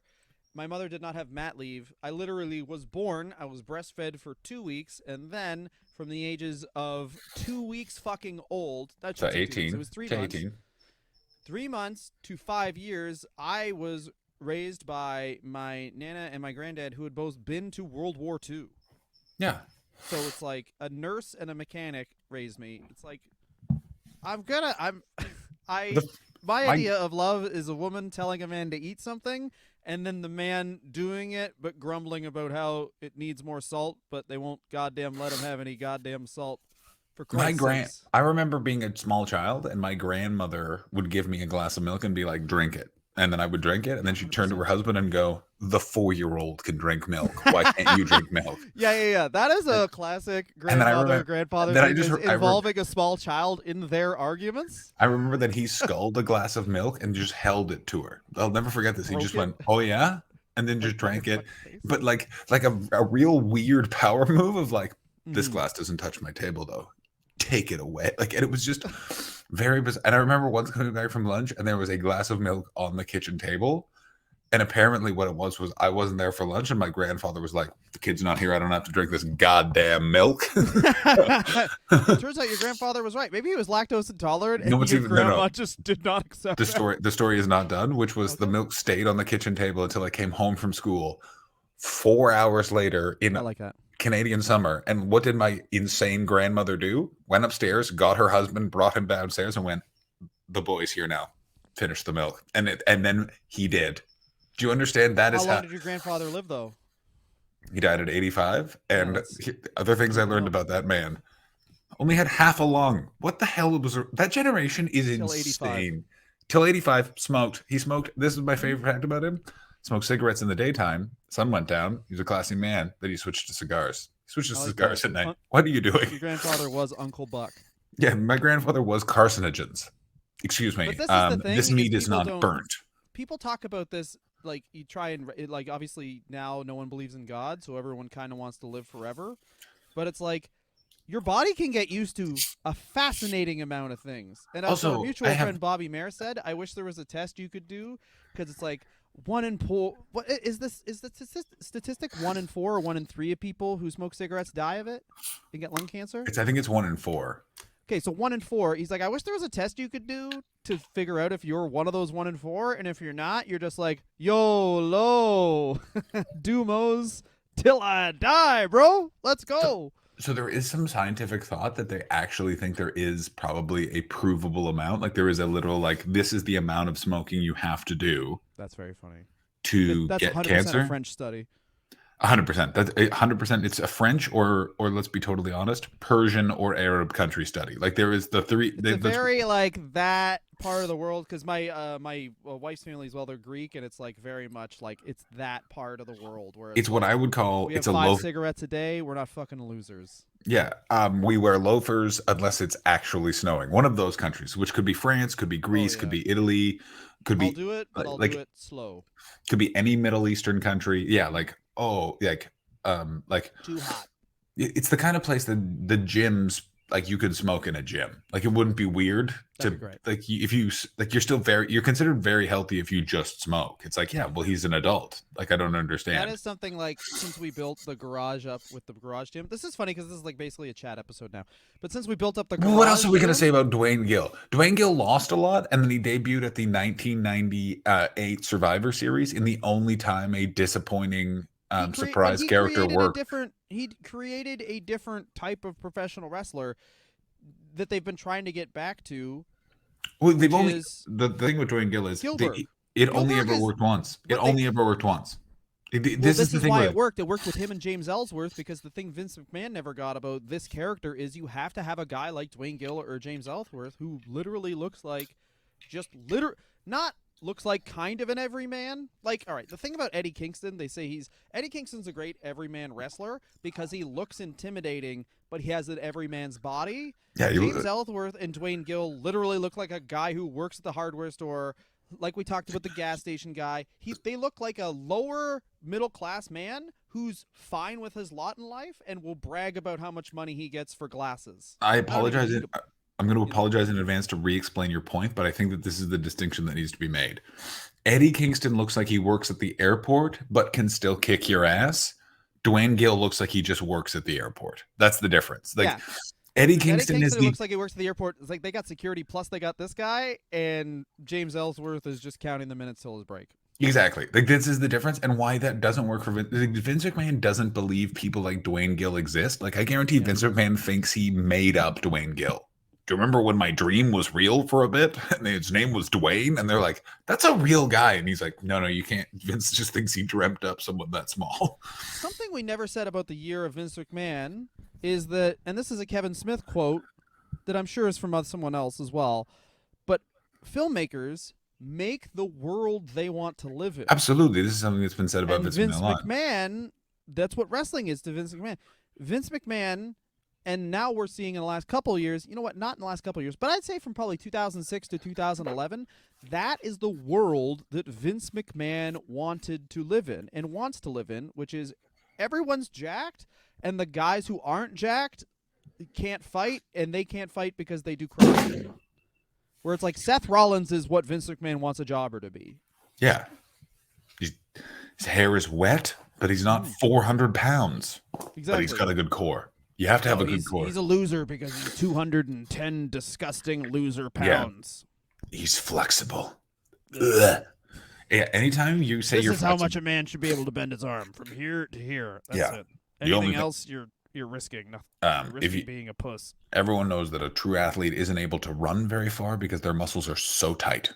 My mother did not have mat leave. I literally was born. I was breastfed for 2 weeks, and then from the ages of 2 weeks fucking old, that's So 2 weeks, 18. it was 3 to months. 18. 3 months to 5 years, I was raised by my nana and my granddad, who had both been to World War II. Yeah. So it's like a nurse and a mechanic raised me. It's like my idea of love is a woman telling a man to eat something, and then the man doing it but grumbling about how it needs more salt, but they won't goddamn let him have any goddamn salt. For Christ's sakes. I remember being a small child, and my grandmother would give me a glass of milk and be like, "Drink it." And then I would drink it, and then she'd turn to her husband and go, "The 4-year-old can drink milk. Why can't you drink milk?" Yeah. That is a classic And then I remember- grandfather then I thing, just- is involving a small child in their arguments. I remember that he sculled a glass of milk and just held it to her. I'll never forget this. He Broke just it? went, "Oh yeah," and then just drank it. But like a real weird power move of like, "This glass doesn't touch my table though. Take it away." Like, and it was just very bizarre. And I remember once coming back from lunch, and there was a glass of milk on the kitchen table. And apparently what it was I wasn't there for lunch, and my grandfather was like, "The kid's not here. I don't have to drink this goddamn milk." It turns out your grandfather was right. Maybe he was lactose intolerant, and your grandma just did not accept The story is not done, which was the milk stayed on the kitchen table until I came home from school 4 hours later in I like that. Canadian summer. And what did my insane grandmother do? Went upstairs, got her husband, brought him downstairs, and went, "The boy's here now. Finish the milk." And then he did. Do you understand? That is How long did your grandfather live, though? he died at 85. And that's- other things I learned about that man. Only had half a lung. What the hell was that generation is Till 85. insane. Till 85, smoked. He smoked. This is my favorite fact about him. Smoked cigarettes in the daytime. Sun went down. He was a classy man. Then he switched to cigars. He switched to I like cigars that. at night. What are you doing? Your grandfather was Uncle Buck. Yeah, my grandfather was carcinogens. Excuse me. But this is the thing, this meat is people not don't- burnt. People talk about this like you try and like obviously now no one believes in God, so everyone kind of wants to live forever. But it's like your body can get used to a fascinating amount of things. And as Also, our mutual I have- friend Bobby Mayer said, I wish there was a test you could do because it's like 1 in 4. What is this? Is the statistic 1 in 4 or 1 in 3 of people who smoke cigarettes die of it and get lung cancer? I think it's 1 in 4. Okay, so 1 in 4. He's like, I wish there was a test you could do to figure out if you're one of those 1 in 4, and if you're not, you're just like, YOLO, Dumos till I die, bro. Let's go. So there is some scientific thought that they actually think there is probably a provable amount. Like there is a literal, like, this is the amount of smoking you have to do That's very funny. to That's get 100% cancer. a French study. 100%. That's 100%. It's a French or let's be totally honest, Persian or Arab country study. Like there is the three. It's a very like that part of the world because my wife's family as well, they're Greek, and it's like very much like it's that part of the world where It's it's what like I would call we have it's a 5 cigarettes a day. We're not fucking losers. Yeah, we wear loafers unless it's actually snowing. One of those countries, which could be France, could be Oh Greece, could yeah, be Italy, could I'll be do it, but I'll do like it slow. could be any Middle Eastern country. Yeah, like Too hot. it's the kind of place that the gyms like you could smoke in a gym. Like it wouldn't be weird That'd to be great. like if you like you're considered very healthy if you just smoke. It's like yeah, well he's an adult. Like I don't That understand. is something like since we built the garage up with the garage gym. This is funny because this is like basically a chat episode now. But since we built up the Well, what else garage are we going to say gym, about Duane Gill? Duane Gill lost a lot, and then he debuted at the 1998 Survivor Series in the only time a disappointing surprise character worked. he created a different type of professional wrestler that they've been trying to get back to, Well, they've which only is the thing with Duane Gill is Gilbert. it only Gilbert ever is worked once. It what they only ever worked once. well, This is this the is thing why with it it. worked. It worked with him and James Ellsworth because the thing Vince McMahon never got about this character is you have to have a guy like Duane Gill or James Ellsworth who literally looks like not looks like kind of an everyman. Like, all right, the thing about Eddie Kingston, they say Eddie Kingston's a great everyman wrestler because he looks intimidating, but he has an everyman's body. Yeah, James Ellsworth and Duane Gill literally look like a guy who works at the hardware store, like we talked about the gas station guy. They look like a lower middle class man who's fine with his lot in life and will brag about how much money he gets for glasses. I I don't even apologize. need to, I'm going to you know. apologize in advance to re-explain your point, but I think that this is the distinction that needs to be made. Eddie Kingston looks like he works at the airport, but can still kick your ass. Duane Gill looks like he just works at the airport. That's the difference. Like Yeah. Eddie Eddie Kingston is Kingston the looks like he works at the airport. It's like they got security plus they got this guy, and James Ellsworth is just counting the minutes till his break. exactly like this is the difference, and why that doesn't work for Vince McMahon doesn't believe people like Duane Gill exist. Like I guarantee Yeah. Vince McMahon thinks he made up Duane Gill. Do you remember when my dream was real for a bit and his name was Dwayne? And they're like, that's a real guy. And he's like, no, you can't. Vince just thinks he dreamt up someone that small. Something we never said about the year of Vince McMahon is that, and this is a Kevin Smith quote that I'm sure is from someone else as well, but filmmakers make the world they want to live in. Absolutely. This is something that's been said about And Vince McMahon Vince a lot. McMahon, that's what wrestling is to Vince McMahon. Vince McMahon, and now we're seeing in the last couple of years, you know what, not in the last couple of years, but I'd say from probably 2006 to 2011, that is the world that Vince McMahon wanted to live in and wants to live in, which is everyone's jacked, and the guys who aren't jacked can't fight, and they can't fight because they do karate. Where it's like Seth Rollins is what Vince McMahon wants a jobber to be. Yeah. His hair is wet, but he's not 400 pounds. Exactly. But he's got a good core. You have to have a good core. He's a loser because he's 210 disgusting loser pounds. Yeah. He's flexible. Ugh. Yeah, anytime you say This you're is how much a man should be able to bend his arm from here to here. That's Yeah. it. The only Anything thing- else, you're risking nothing. You're if risking you, being a puss. everyone knows that a true athlete isn't able to run very far because their muscles are so tight.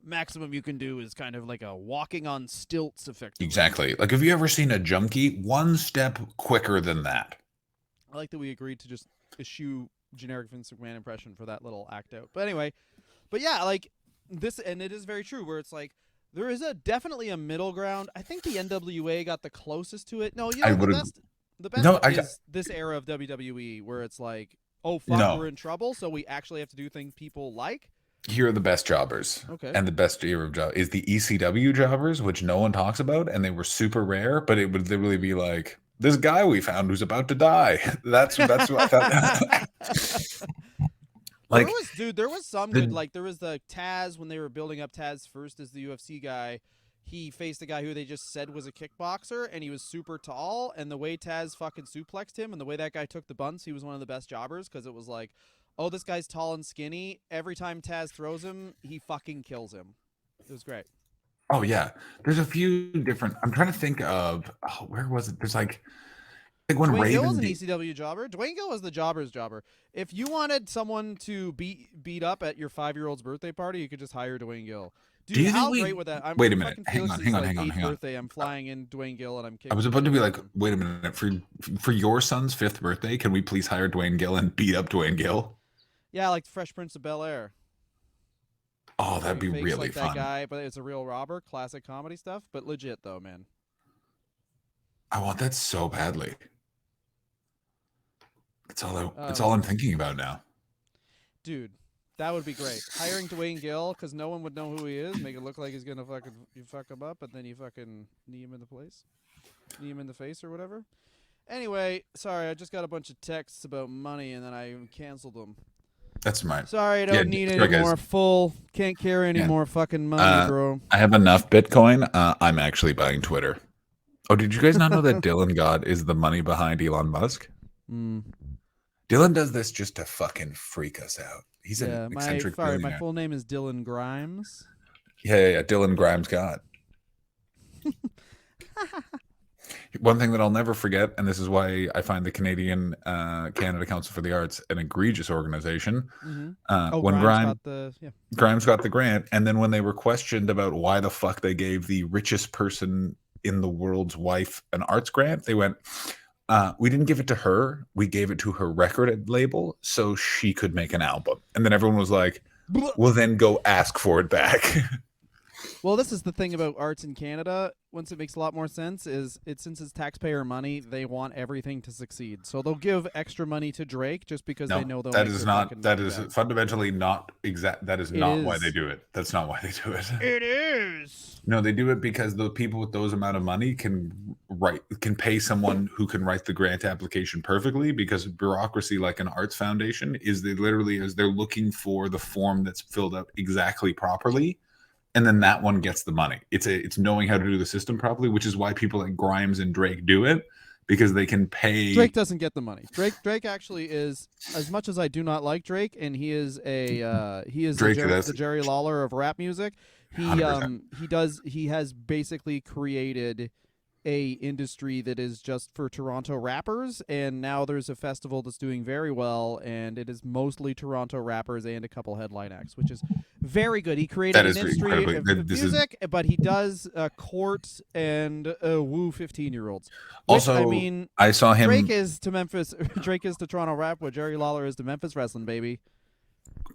Maximum you can do is kind of like a walking on stilts effect. Exactly. Like, have you ever seen a junkie one step quicker than that? I like that we agreed to just eschew generic Vince McMahon impression for that little act out. But anyway, yeah, like this, and it is very true where it's like there is definitely a middle ground. I think the NWA got the closest to it. No, you know, the best is this era of WWE where it's like, oh fuck, we're in trouble, so we actually have to do things people like. Here are the best jobbers. Okay. And the best era of job is the ECW jobbers, which no one talks about, and they were super rare, but it would literally be like this guy we found who's about to die. That's what I thought. Like, there was some good, like there was the Taz when they were building up Taz first as the UFC guy. He faced a guy who they just said was a kickboxer, and he was super tall, and the way Taz fucking suplexed him and the way that guy took the bunts, he was one of the best jobbers because it was like, oh, this guy's tall and skinny. Every time Taz throws him, he fucking kills him. It was great. oh yeah, there's a few different. I'm trying to think of where was it? There's like Like when Duane Gill was Raven an beat. ECW jobber. Duane Gill was the jobber's jobber. If you wanted someone to beat up at your 5-year-old's birthday party, you could just hire Duane Gill. Do Dude, you think how great we? would that? I'm Wait a for minute. fucking Hang on. Felix's Hang on. like Hang on. 8th Hang on. birthday. I'm flying in Duane Gill and I'm I was kicking about to shit be with like, him. wait a minute. For your son's 5th birthday, can we please hire Dwayne Gill and beat up Dwayne Gill? Yeah, like the Fresh Prince of Bel Air. Oh, So that'd he be fakes really like that fun. guy, but it's a real robber. Classic comedy stuff, but legit though, man. I want that so badly. That's all Um, I'm thinking about now. dude, that would be great. Hiring Dwayne Gill because no one would know who he is. Make it look like he's gonna fucking you fuck him up, and then you fucking knee him in the place, knee him in the face or whatever. Anyway, sorry, I just got a bunch of texts about money and then I canceled them. That's smart. Sorry, I Yeah, don't need any sorry guys. more. Full, can't carry any Yeah. more fucking money, Uh, bro. I have enough Bitcoin. I'm actually buying Twitter. Oh, did you guys not know that Dylan God is the money behind Elon Musk? Mm. Dylan does this just to fucking freak us out. He's an Yeah, eccentric my billionaire. full name is Dylan Grimes. Yeah. Dylan Grimes God. One thing that I'll never forget, and this is why I find the Canadian Canada Council for the Arts an egregious organization. Mm-hmm. Oh, When Grimes got the yeah. Grimes got the grant, and then when they were questioned about why the fuck they gave the richest person in the world's wife an arts grant, they went, we didn't give it to her. We gave it to her record label so she could make an album. And then everyone was like, well, then go ask for it back. Well, this is the thing about arts in Canada. Once it makes a lot more sense, is it since it's taxpayer money, they want everything to succeed. So they'll give extra money to Drake just because they No, know they'll that make is their not, fucking that money is back. fundamentally not exact. That is It not why they is. do it. That's not why they do it. It is. No, they do it because the people with those amount of money can pay someone who can write the grant application perfectly, because bureaucracy, like an arts foundation, is they literally is they're looking for the form that's filled out exactly properly, and then that one gets the money. It's knowing how to do the system properly, which is why people like Grimes and Drake do it, because they can pay. Drake doesn't get the money. Drake actually is, as much as I do not like Drake, and he is Drake, the Jerry Lawler of rap music. 100%. He has basically created a industry that is just for Toronto rappers, and now there's a festival that's doing very well, and it is mostly Toronto rappers and a couple headline acts, which is very good. He created That an is industry incredibly. of This is music, but he does court and woo 15-year-olds. Which I also. mean, I saw him. Drake is to Memphis. Drake is to Toronto rap. What Jerry Lawler is to Memphis wrestling, baby.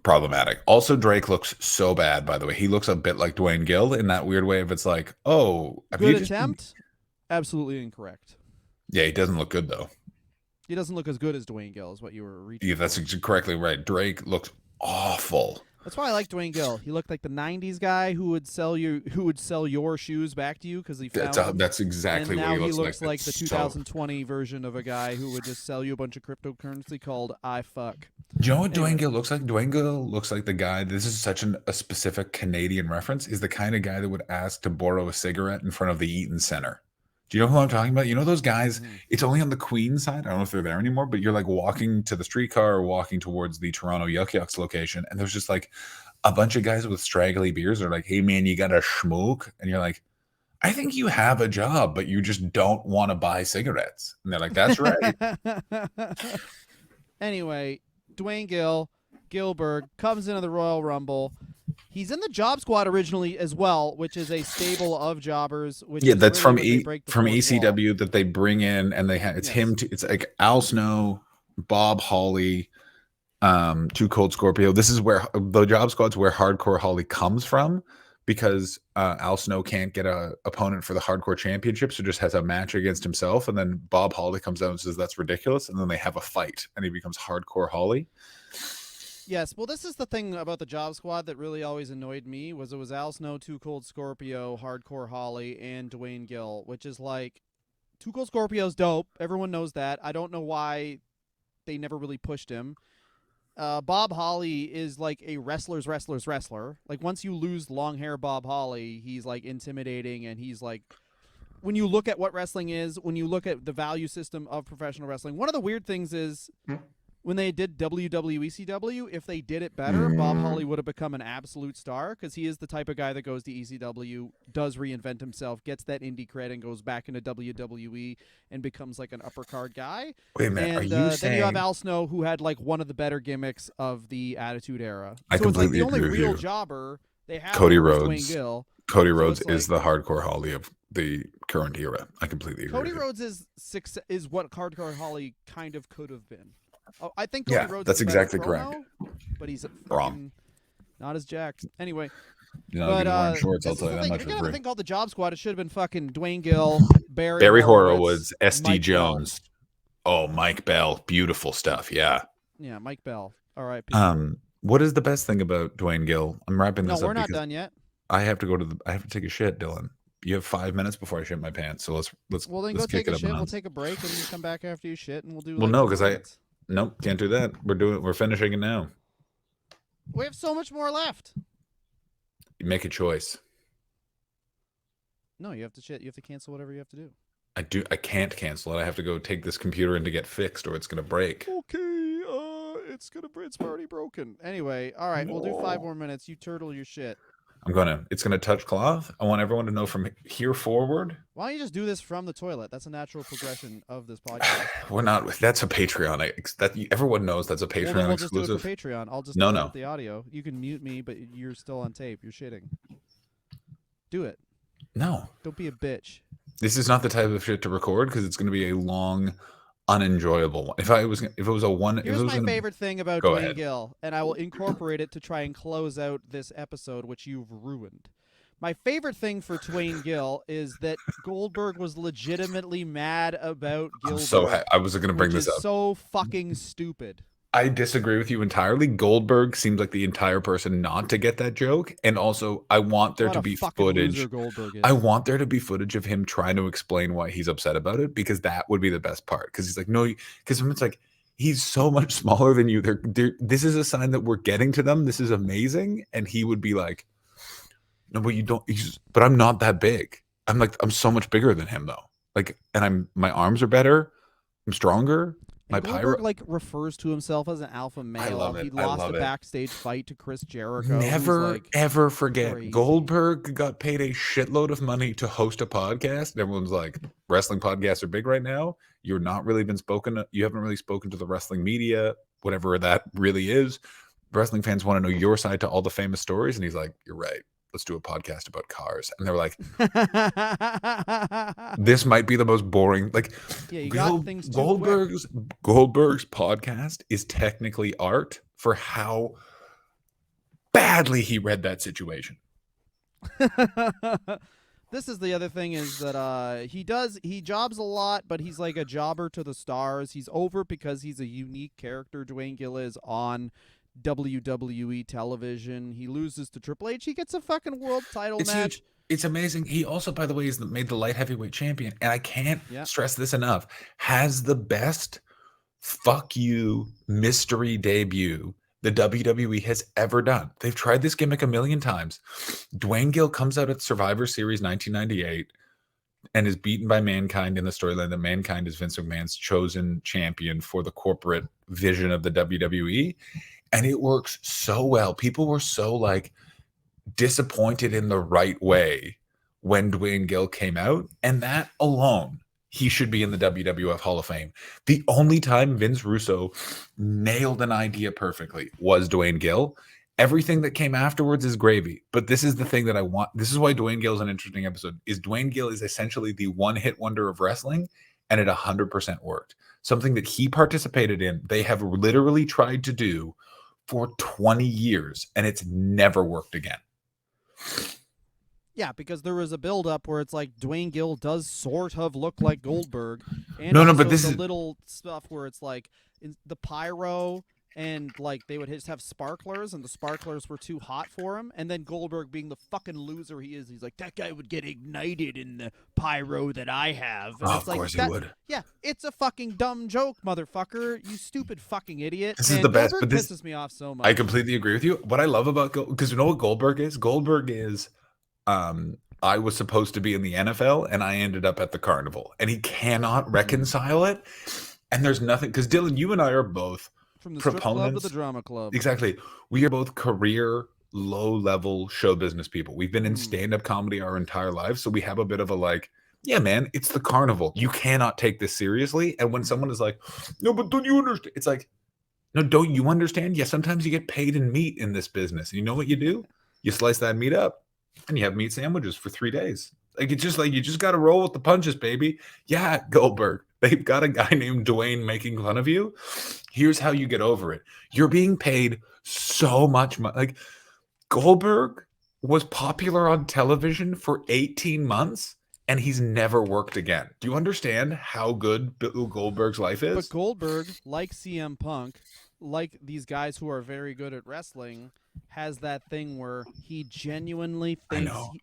Problematic. Also, Drake looks so bad, by the way. He looks a bit like Dwayne Gill in that weird way of it's like, oh, have Good you just attempt. Absolutely incorrect. Yeah, he doesn't look good though. He doesn't look as good as Duane Gill, is what you were reaching. Yeah, that's for. correctly right. Drake looks awful. That's why I like Duane Gill. He looked like the '90s guy who would sell your shoes back to you because he found them. That's exactly And what now he he looks looks like the It's 2020 version of a guy who would just sell you a bunch of cryptocurrency called I fuck. Do you know what Anyway. Dwayne Gill looks like? Dwayne Gill looks like the guy. This is such a specific Canadian reference. Is the kind of guy that would ask to borrow a cigarette in front of the Eaton Center. Do you know who I'm talking about? You know those guys? Mhm. It's only on the Queen side. I don't know if they're there anymore, but you're like walking to the streetcar or walking towards the Toronto Yuck Yucks location, and there's just like a bunch of guys with straggly beards. They're like, "Hey man, you got a schmook?" And you're like, "I think you have a job, but you just don't want to buy cigarettes." And they're like, "That's right." Anyway, Duane Gill, Gilbert comes into the Royal Rumble. He's in the Job Squad originally as well, which is a stable of jobbers. Which Yeah, is that's really from when they break the from fourth ECW that they bring in, and they have it's Yes. him. It's like Al Snow, Bob Holly, Too Cold Scorpio. This is where the Job Squad's where Hardcore Holly comes from, because Al Snow can't get a opponent for the Hardcore Championship, so just has a match against himself, and then Bob Holly comes out and says that's ridiculous, and then they have a fight, and he becomes Hardcore Holly. Yes, well, this is the thing about the Job Squad that really always annoyed me was it was Al Snow, Too Cold Scorpio, Hardcore Holly, and Duane Gill, which is like Too Cold Scorpio's dope. Everyone knows that. I don't know why they never really pushed him. Bob Holly is like a wrestler's wrestler. Like once you lose long hair Bob Holly, he's like intimidating, and he's like when you look at what wrestling is, when you look at the value system of professional wrestling, one of the weird things is when they did WWECW, if they did it better, Bob Holly would have become an absolute star because he is the type of guy that goes to ECW, does reinvent himself, gets that indie cred, and goes back into WWE and becomes like an upper card guy. Wait a minute. And Are you then you have saying? Al Snow, who had like one of the better gimmicks of the Attitude Era. I So it's like completely the only agree with real you. jobber they have Cody now is Dwayne Rhodes. Gill. Cody So Rhodes it's is like the hardcore Holly of the current era. I completely agree. Cody with you. Rhodes is what Hardcore Holly kind of could have been. Oh, I think Cody Yeah, Rhodes that's is a better exactly correct. promo, but he's Wrong. fucking not as jacked. Anyway, You know, but he's wearing shorts. I'll this tell is you the that thing. much If for you're gonna have a free. thing called the Job Squad, it should have been fucking Dwayne Gill, Barry Horowitz, Horowitz, SD Mike Bell. Jones. Oh, Mike Bell, beautiful stuff. Yeah. Yeah, Mike Bell. R.I.P. What is the best thing about Dwayne Gill? I'm wrapping No, this up we're not because done yet. I have to go to the. I have to take a shit, Dylan. You have 5 minutes before I shit my pants, so let's Well, then let's go kick take it a up shit. a We'll notch. take a break and you come back after you shit, and we'll do. Well, like no, 4 because minutes. nope, can't do that. We're finishing it now. We have so much more left. You make a choice. No, you have to shit. You have to cancel whatever you have to do. I can't cancel it. I have to go take this computer in to get fixed, or it's gonna break. Okay, it's already broken. Anyway, all right, we'll do 5 more minutes. You turtle your shit. It's gonna touch cloth. I want everyone to know from here forward. Why don't you just do this from the toilet? That's a natural progression of this podcast. We're not. That's a Patreon. Everyone knows that's a Patreon Well, then we'll just do exclusive. it for Patreon. I'll just No. turn up the audio. You can mute me, but you're still on tape. You're shitting. Do it. No, Don't be a bitch. this is not the type of shit to record because it's going to be a long, unenjoyable one. If it was a one, Here's my favorite thing about Go Dwayne ahead. Gill, and I will incorporate it to try and close out this episode, which you've ruined. My favorite thing for Dwayne Gill is that Goldberg was legitimately mad about Gilbert. I was going to bring which this is up. so fucking stupid. I disagree with you entirely. Goldberg seems like the entire person not to get that joke, and also I want there What to a be fucking footage. loser Goldberg is. I want there to be footage of him trying to explain why he's upset about it, because that would be the best part. Because he's like, no, because it's like he's so much smaller than you. This is a sign that we're getting to them. This is amazing, and he would be like, no, but you don't. But I'm not that big. I'm so much bigger than him though. Like, and my arms are better. I'm stronger. My and Goldberg like refers to himself as an alpha male. I love it. He I lost love a it. backstage fight to Chris Jericho. Never like, ever forget. crazy. Goldberg got paid a shitload of money to host a podcast. And everyone's like, wrestling podcasts are big right now. You haven't really spoken to the wrestling media, whatever that really is. Wrestling fans want to know your side to all the famous stories. And he's like, you're right. Let's do a podcast about cars. And they're like, this might be the most boring. Like, yeah, you got things too Goldberg's podcast is technically art for how badly he read that situation. This is the other thing is that he jobs a lot, but he's like a jobber to the stars. He's over because he's a unique character. Dwayne Gill is on WWE television. He loses to Triple H. He gets a fucking world title match. Huge. It's amazing. He also, by the way, is made the light heavyweight champion, and I can't stress this enough. Has the best fuck you mystery debut the WWE has ever done. They've tried this gimmick a million times. Dwayne Gill comes out at Survivor Series 1998 and is beaten by Mankind in the storyline that Mankind is Vince McMahon's chosen champion for the corporate vision of the WWE. And it works so well. People were so like disappointed in the right way when Duane Gill came out. And that alone, he should be in the WWF Hall of Fame. The only time Vince Russo nailed an idea perfectly was Duane Gill. Everything that came afterwards is gravy. But this is the thing that I want. This is why Duane Gill is an interesting episode. Is Duane Gill is essentially the one-hit wonder of wrestling, and it 100% worked. Something that he participated in, they have literally tried to do for 20 years, and it's never worked again. Yeah, because there was a build-up where it's like Dwayne Gill does sort of look like Goldberg, and but this is little stuff where it's like the pyro and like they would just have sparklers, and the sparklers were too hot for him, and then Goldberg, being the fucking loser he is, he's like, that guy would get ignited in the pyro that I have. And of course he would. Yeah, it's a fucking dumb joke, motherfucker. You stupid fucking idiot. This is the best, Goldberg but this pisses me off so much. I completely agree with you. What I love about because you know what Goldberg is? Goldberg is I was supposed to be in the NFL and I ended up at the carnival, and he cannot reconcile it. And there's nothing, because Dylan, you and I are both From the strip club to the proponents. drama club. Exactly. We are both career low level show business people. We've been in Mm. stand up comedy our entire lives. So we have a bit of a like, yeah, man, it's the carnival. You cannot take this seriously. And when someone is like, no, but don't you understand? It's like, no, don't you understand? Yeah, sometimes you get paid in meat in this business. And you know what you do? You slice that meat up and you have meat sandwiches for 3 days. Like it's just like you just got to roll with the punches, baby. Yeah, Goldberg. They've got a guy named Duane making fun of you. Here's how you get over it. You're being paid so much money. Like Goldberg was popular on television for 18 months and he's never worked again. Do you understand how good Bill Goldberg's life But is? Goldberg, like CM Punk, like these guys who are very good at wrestling, has that thing where he genuinely I thinks know.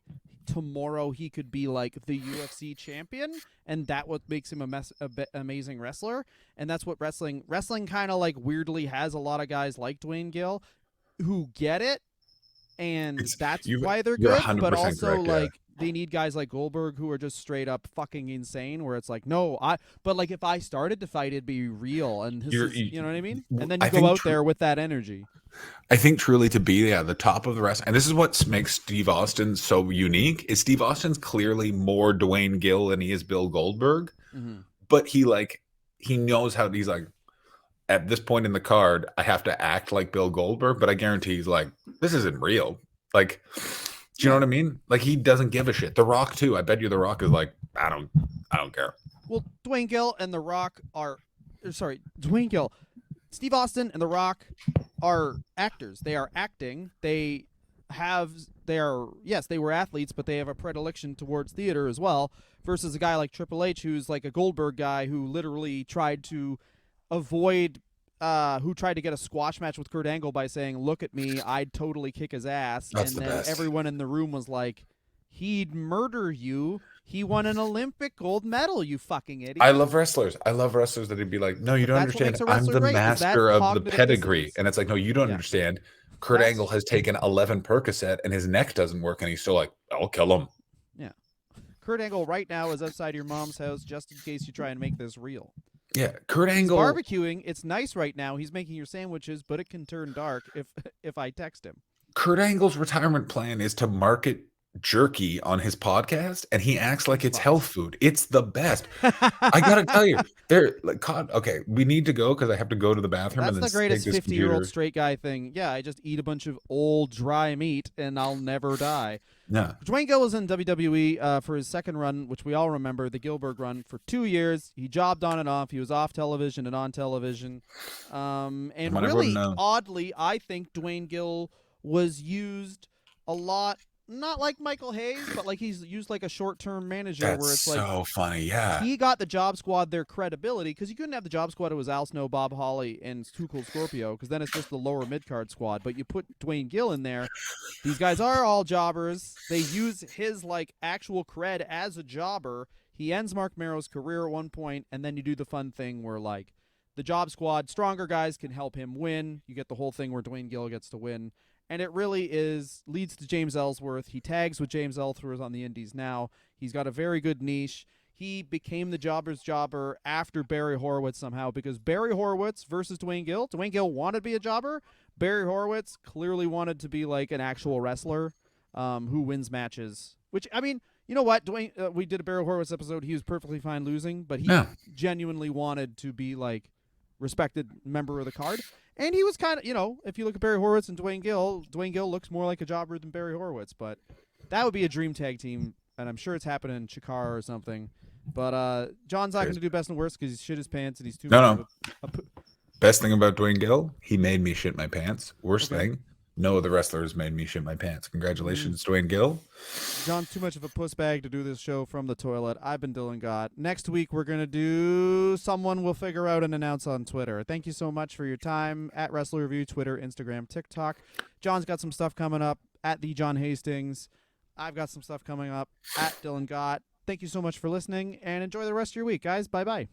tomorrow he could be like the UFC champion, and that what makes him amazing wrestler. And that's what wrestling kind of like weirdly has a lot of guys like Dwayne Gill who get it, and It's that's you why they're you're good. But 100% also correct, yeah. like they need guys like Goldberg who are just straight up fucking insane. Where it's like, no, but like if I started to fight, it'd be real, and this You're is, you, you know what I mean. And then you I go think out there with that energy. I think truly to be the top of the rest, and this is what makes Steve Austin so unique. Is Steve Austin's clearly more Dwayne Gill than he is Bill Goldberg, Mm-hmm. but he knows how he's like at this point in the card, I have to act like Bill Goldberg, but I guarantee he's like, this isn't real. Like, do you know Yeah. what I mean? Like he doesn't give a shit. The Rock too. I bet you The Rock is like, I don't care. Well, Dwayne Gill and The Rock are, sorry, Dwayne Gill, Steve Austin and The Rock are actors. They are acting. They are, yes, they were athletes, but they have a predilection towards theater as well. Versus a guy like Triple H, who's like a Goldberg guy who literally tried to avoid. Who tried to get a squash match with Kurt Angle by saying, "Look at me, I'd totally kick his ass," That's and the then best. everyone in the room was like, "He'd murder you. He won an Olympic gold medal, you fucking I idiot." love wrestlers. I love wrestlers that'd be like, no, you But don't that's what understand. makes a I'm wrestler the great, is that master of the cognitive pedigree. dissonance. And it's like, no, you don't Yeah. understand. Kurt Angle That's has taken 11 Percocet and his neck doesn't work. And he's still like, I'll kill him. yeah. Kurt Angle right now is outside your mom's house just in case you try and make this real. Yeah. Kurt He's Angle, barbecuing. It's nice right now. He's making your sandwiches, but it can turn dark if if I text him. Kurt Angle's retirement plan is to market jerky on his podcast and he acts like it's health Fucks. food. It's the best. I gotta tell you, they're like, God, okay, we need to go because I have to go to the bathroom and That's then the take greatest this 50-year-old computer. straight guy thing. Yeah, I just eat a bunch of old dry meat and I'll never die. No, Dwayne Gill was in WWE for his second run, which we all remember, the Gilbert run, for 2 years. He jobbed on and off. He was off television and on television. come And on, everyone really, know. oddly, I think Dwayne Gill was used a lot, not like Michael Hayes, but like he's used like a short-term manager where That's it's like so funny. Yeah. he got the Job Squad their credibility, because you couldn't have the Job Squad. It was Al Snow, Bob Holly, and Too Cool Scorpio, because then it's just the lower mid-card squad. But you put Dwayne Gill in there, these guys are all jobbers. They use his like actual cred as a jobber. He ends Mark Marrow's career at one point, and then you do the fun thing where like the Job Squad, stronger guys can help him win. You get the whole thing where Dwayne Gill gets to win. And it really leads to James Ellsworth. He tags with James Ellsworth on the Indies now. He's got a very good niche. He became the jobber's jobber after Barry Horowitz somehow, because Barry Horowitz versus Dwayne Gill. Dwayne Gill wanted to be a jobber. Barry Horowitz clearly wanted to be like an actual wrestler who wins matches. Which, I mean, you know what? Dwayne, we did a Barry Horowitz episode. He was perfectly fine losing, but he Yeah. genuinely wanted to be like respected member of the card. And he was kind of, if you look at Barry Horowitz and Dwayne Gill looks more like a jobber than Barry Horowitz. But that would be a dream tag team, and I'm sure it's happening in Chikara or something. But John's not going to do best and worst because he's shit his pants and he's too No, much no. of a Best thing about Dwayne Gill, he made me shit my pants. Worst okay. thing, no other wrestlers made me shit my pants. Congratulations, Dwayne Gill. John's too much of a puss bag to do this show from the toilet. I've been Dylan Gott. Next week, we're going to do someone we'll figure out and announce on Twitter. Thank you so much for your time at Wrestler Review, Twitter, Instagram, TikTok. John's got some stuff coming up at the John Hastings. I've got some stuff coming up at Dylan Gott. Thank you so much for listening, and enjoy the rest of your week, guys. Bye-bye.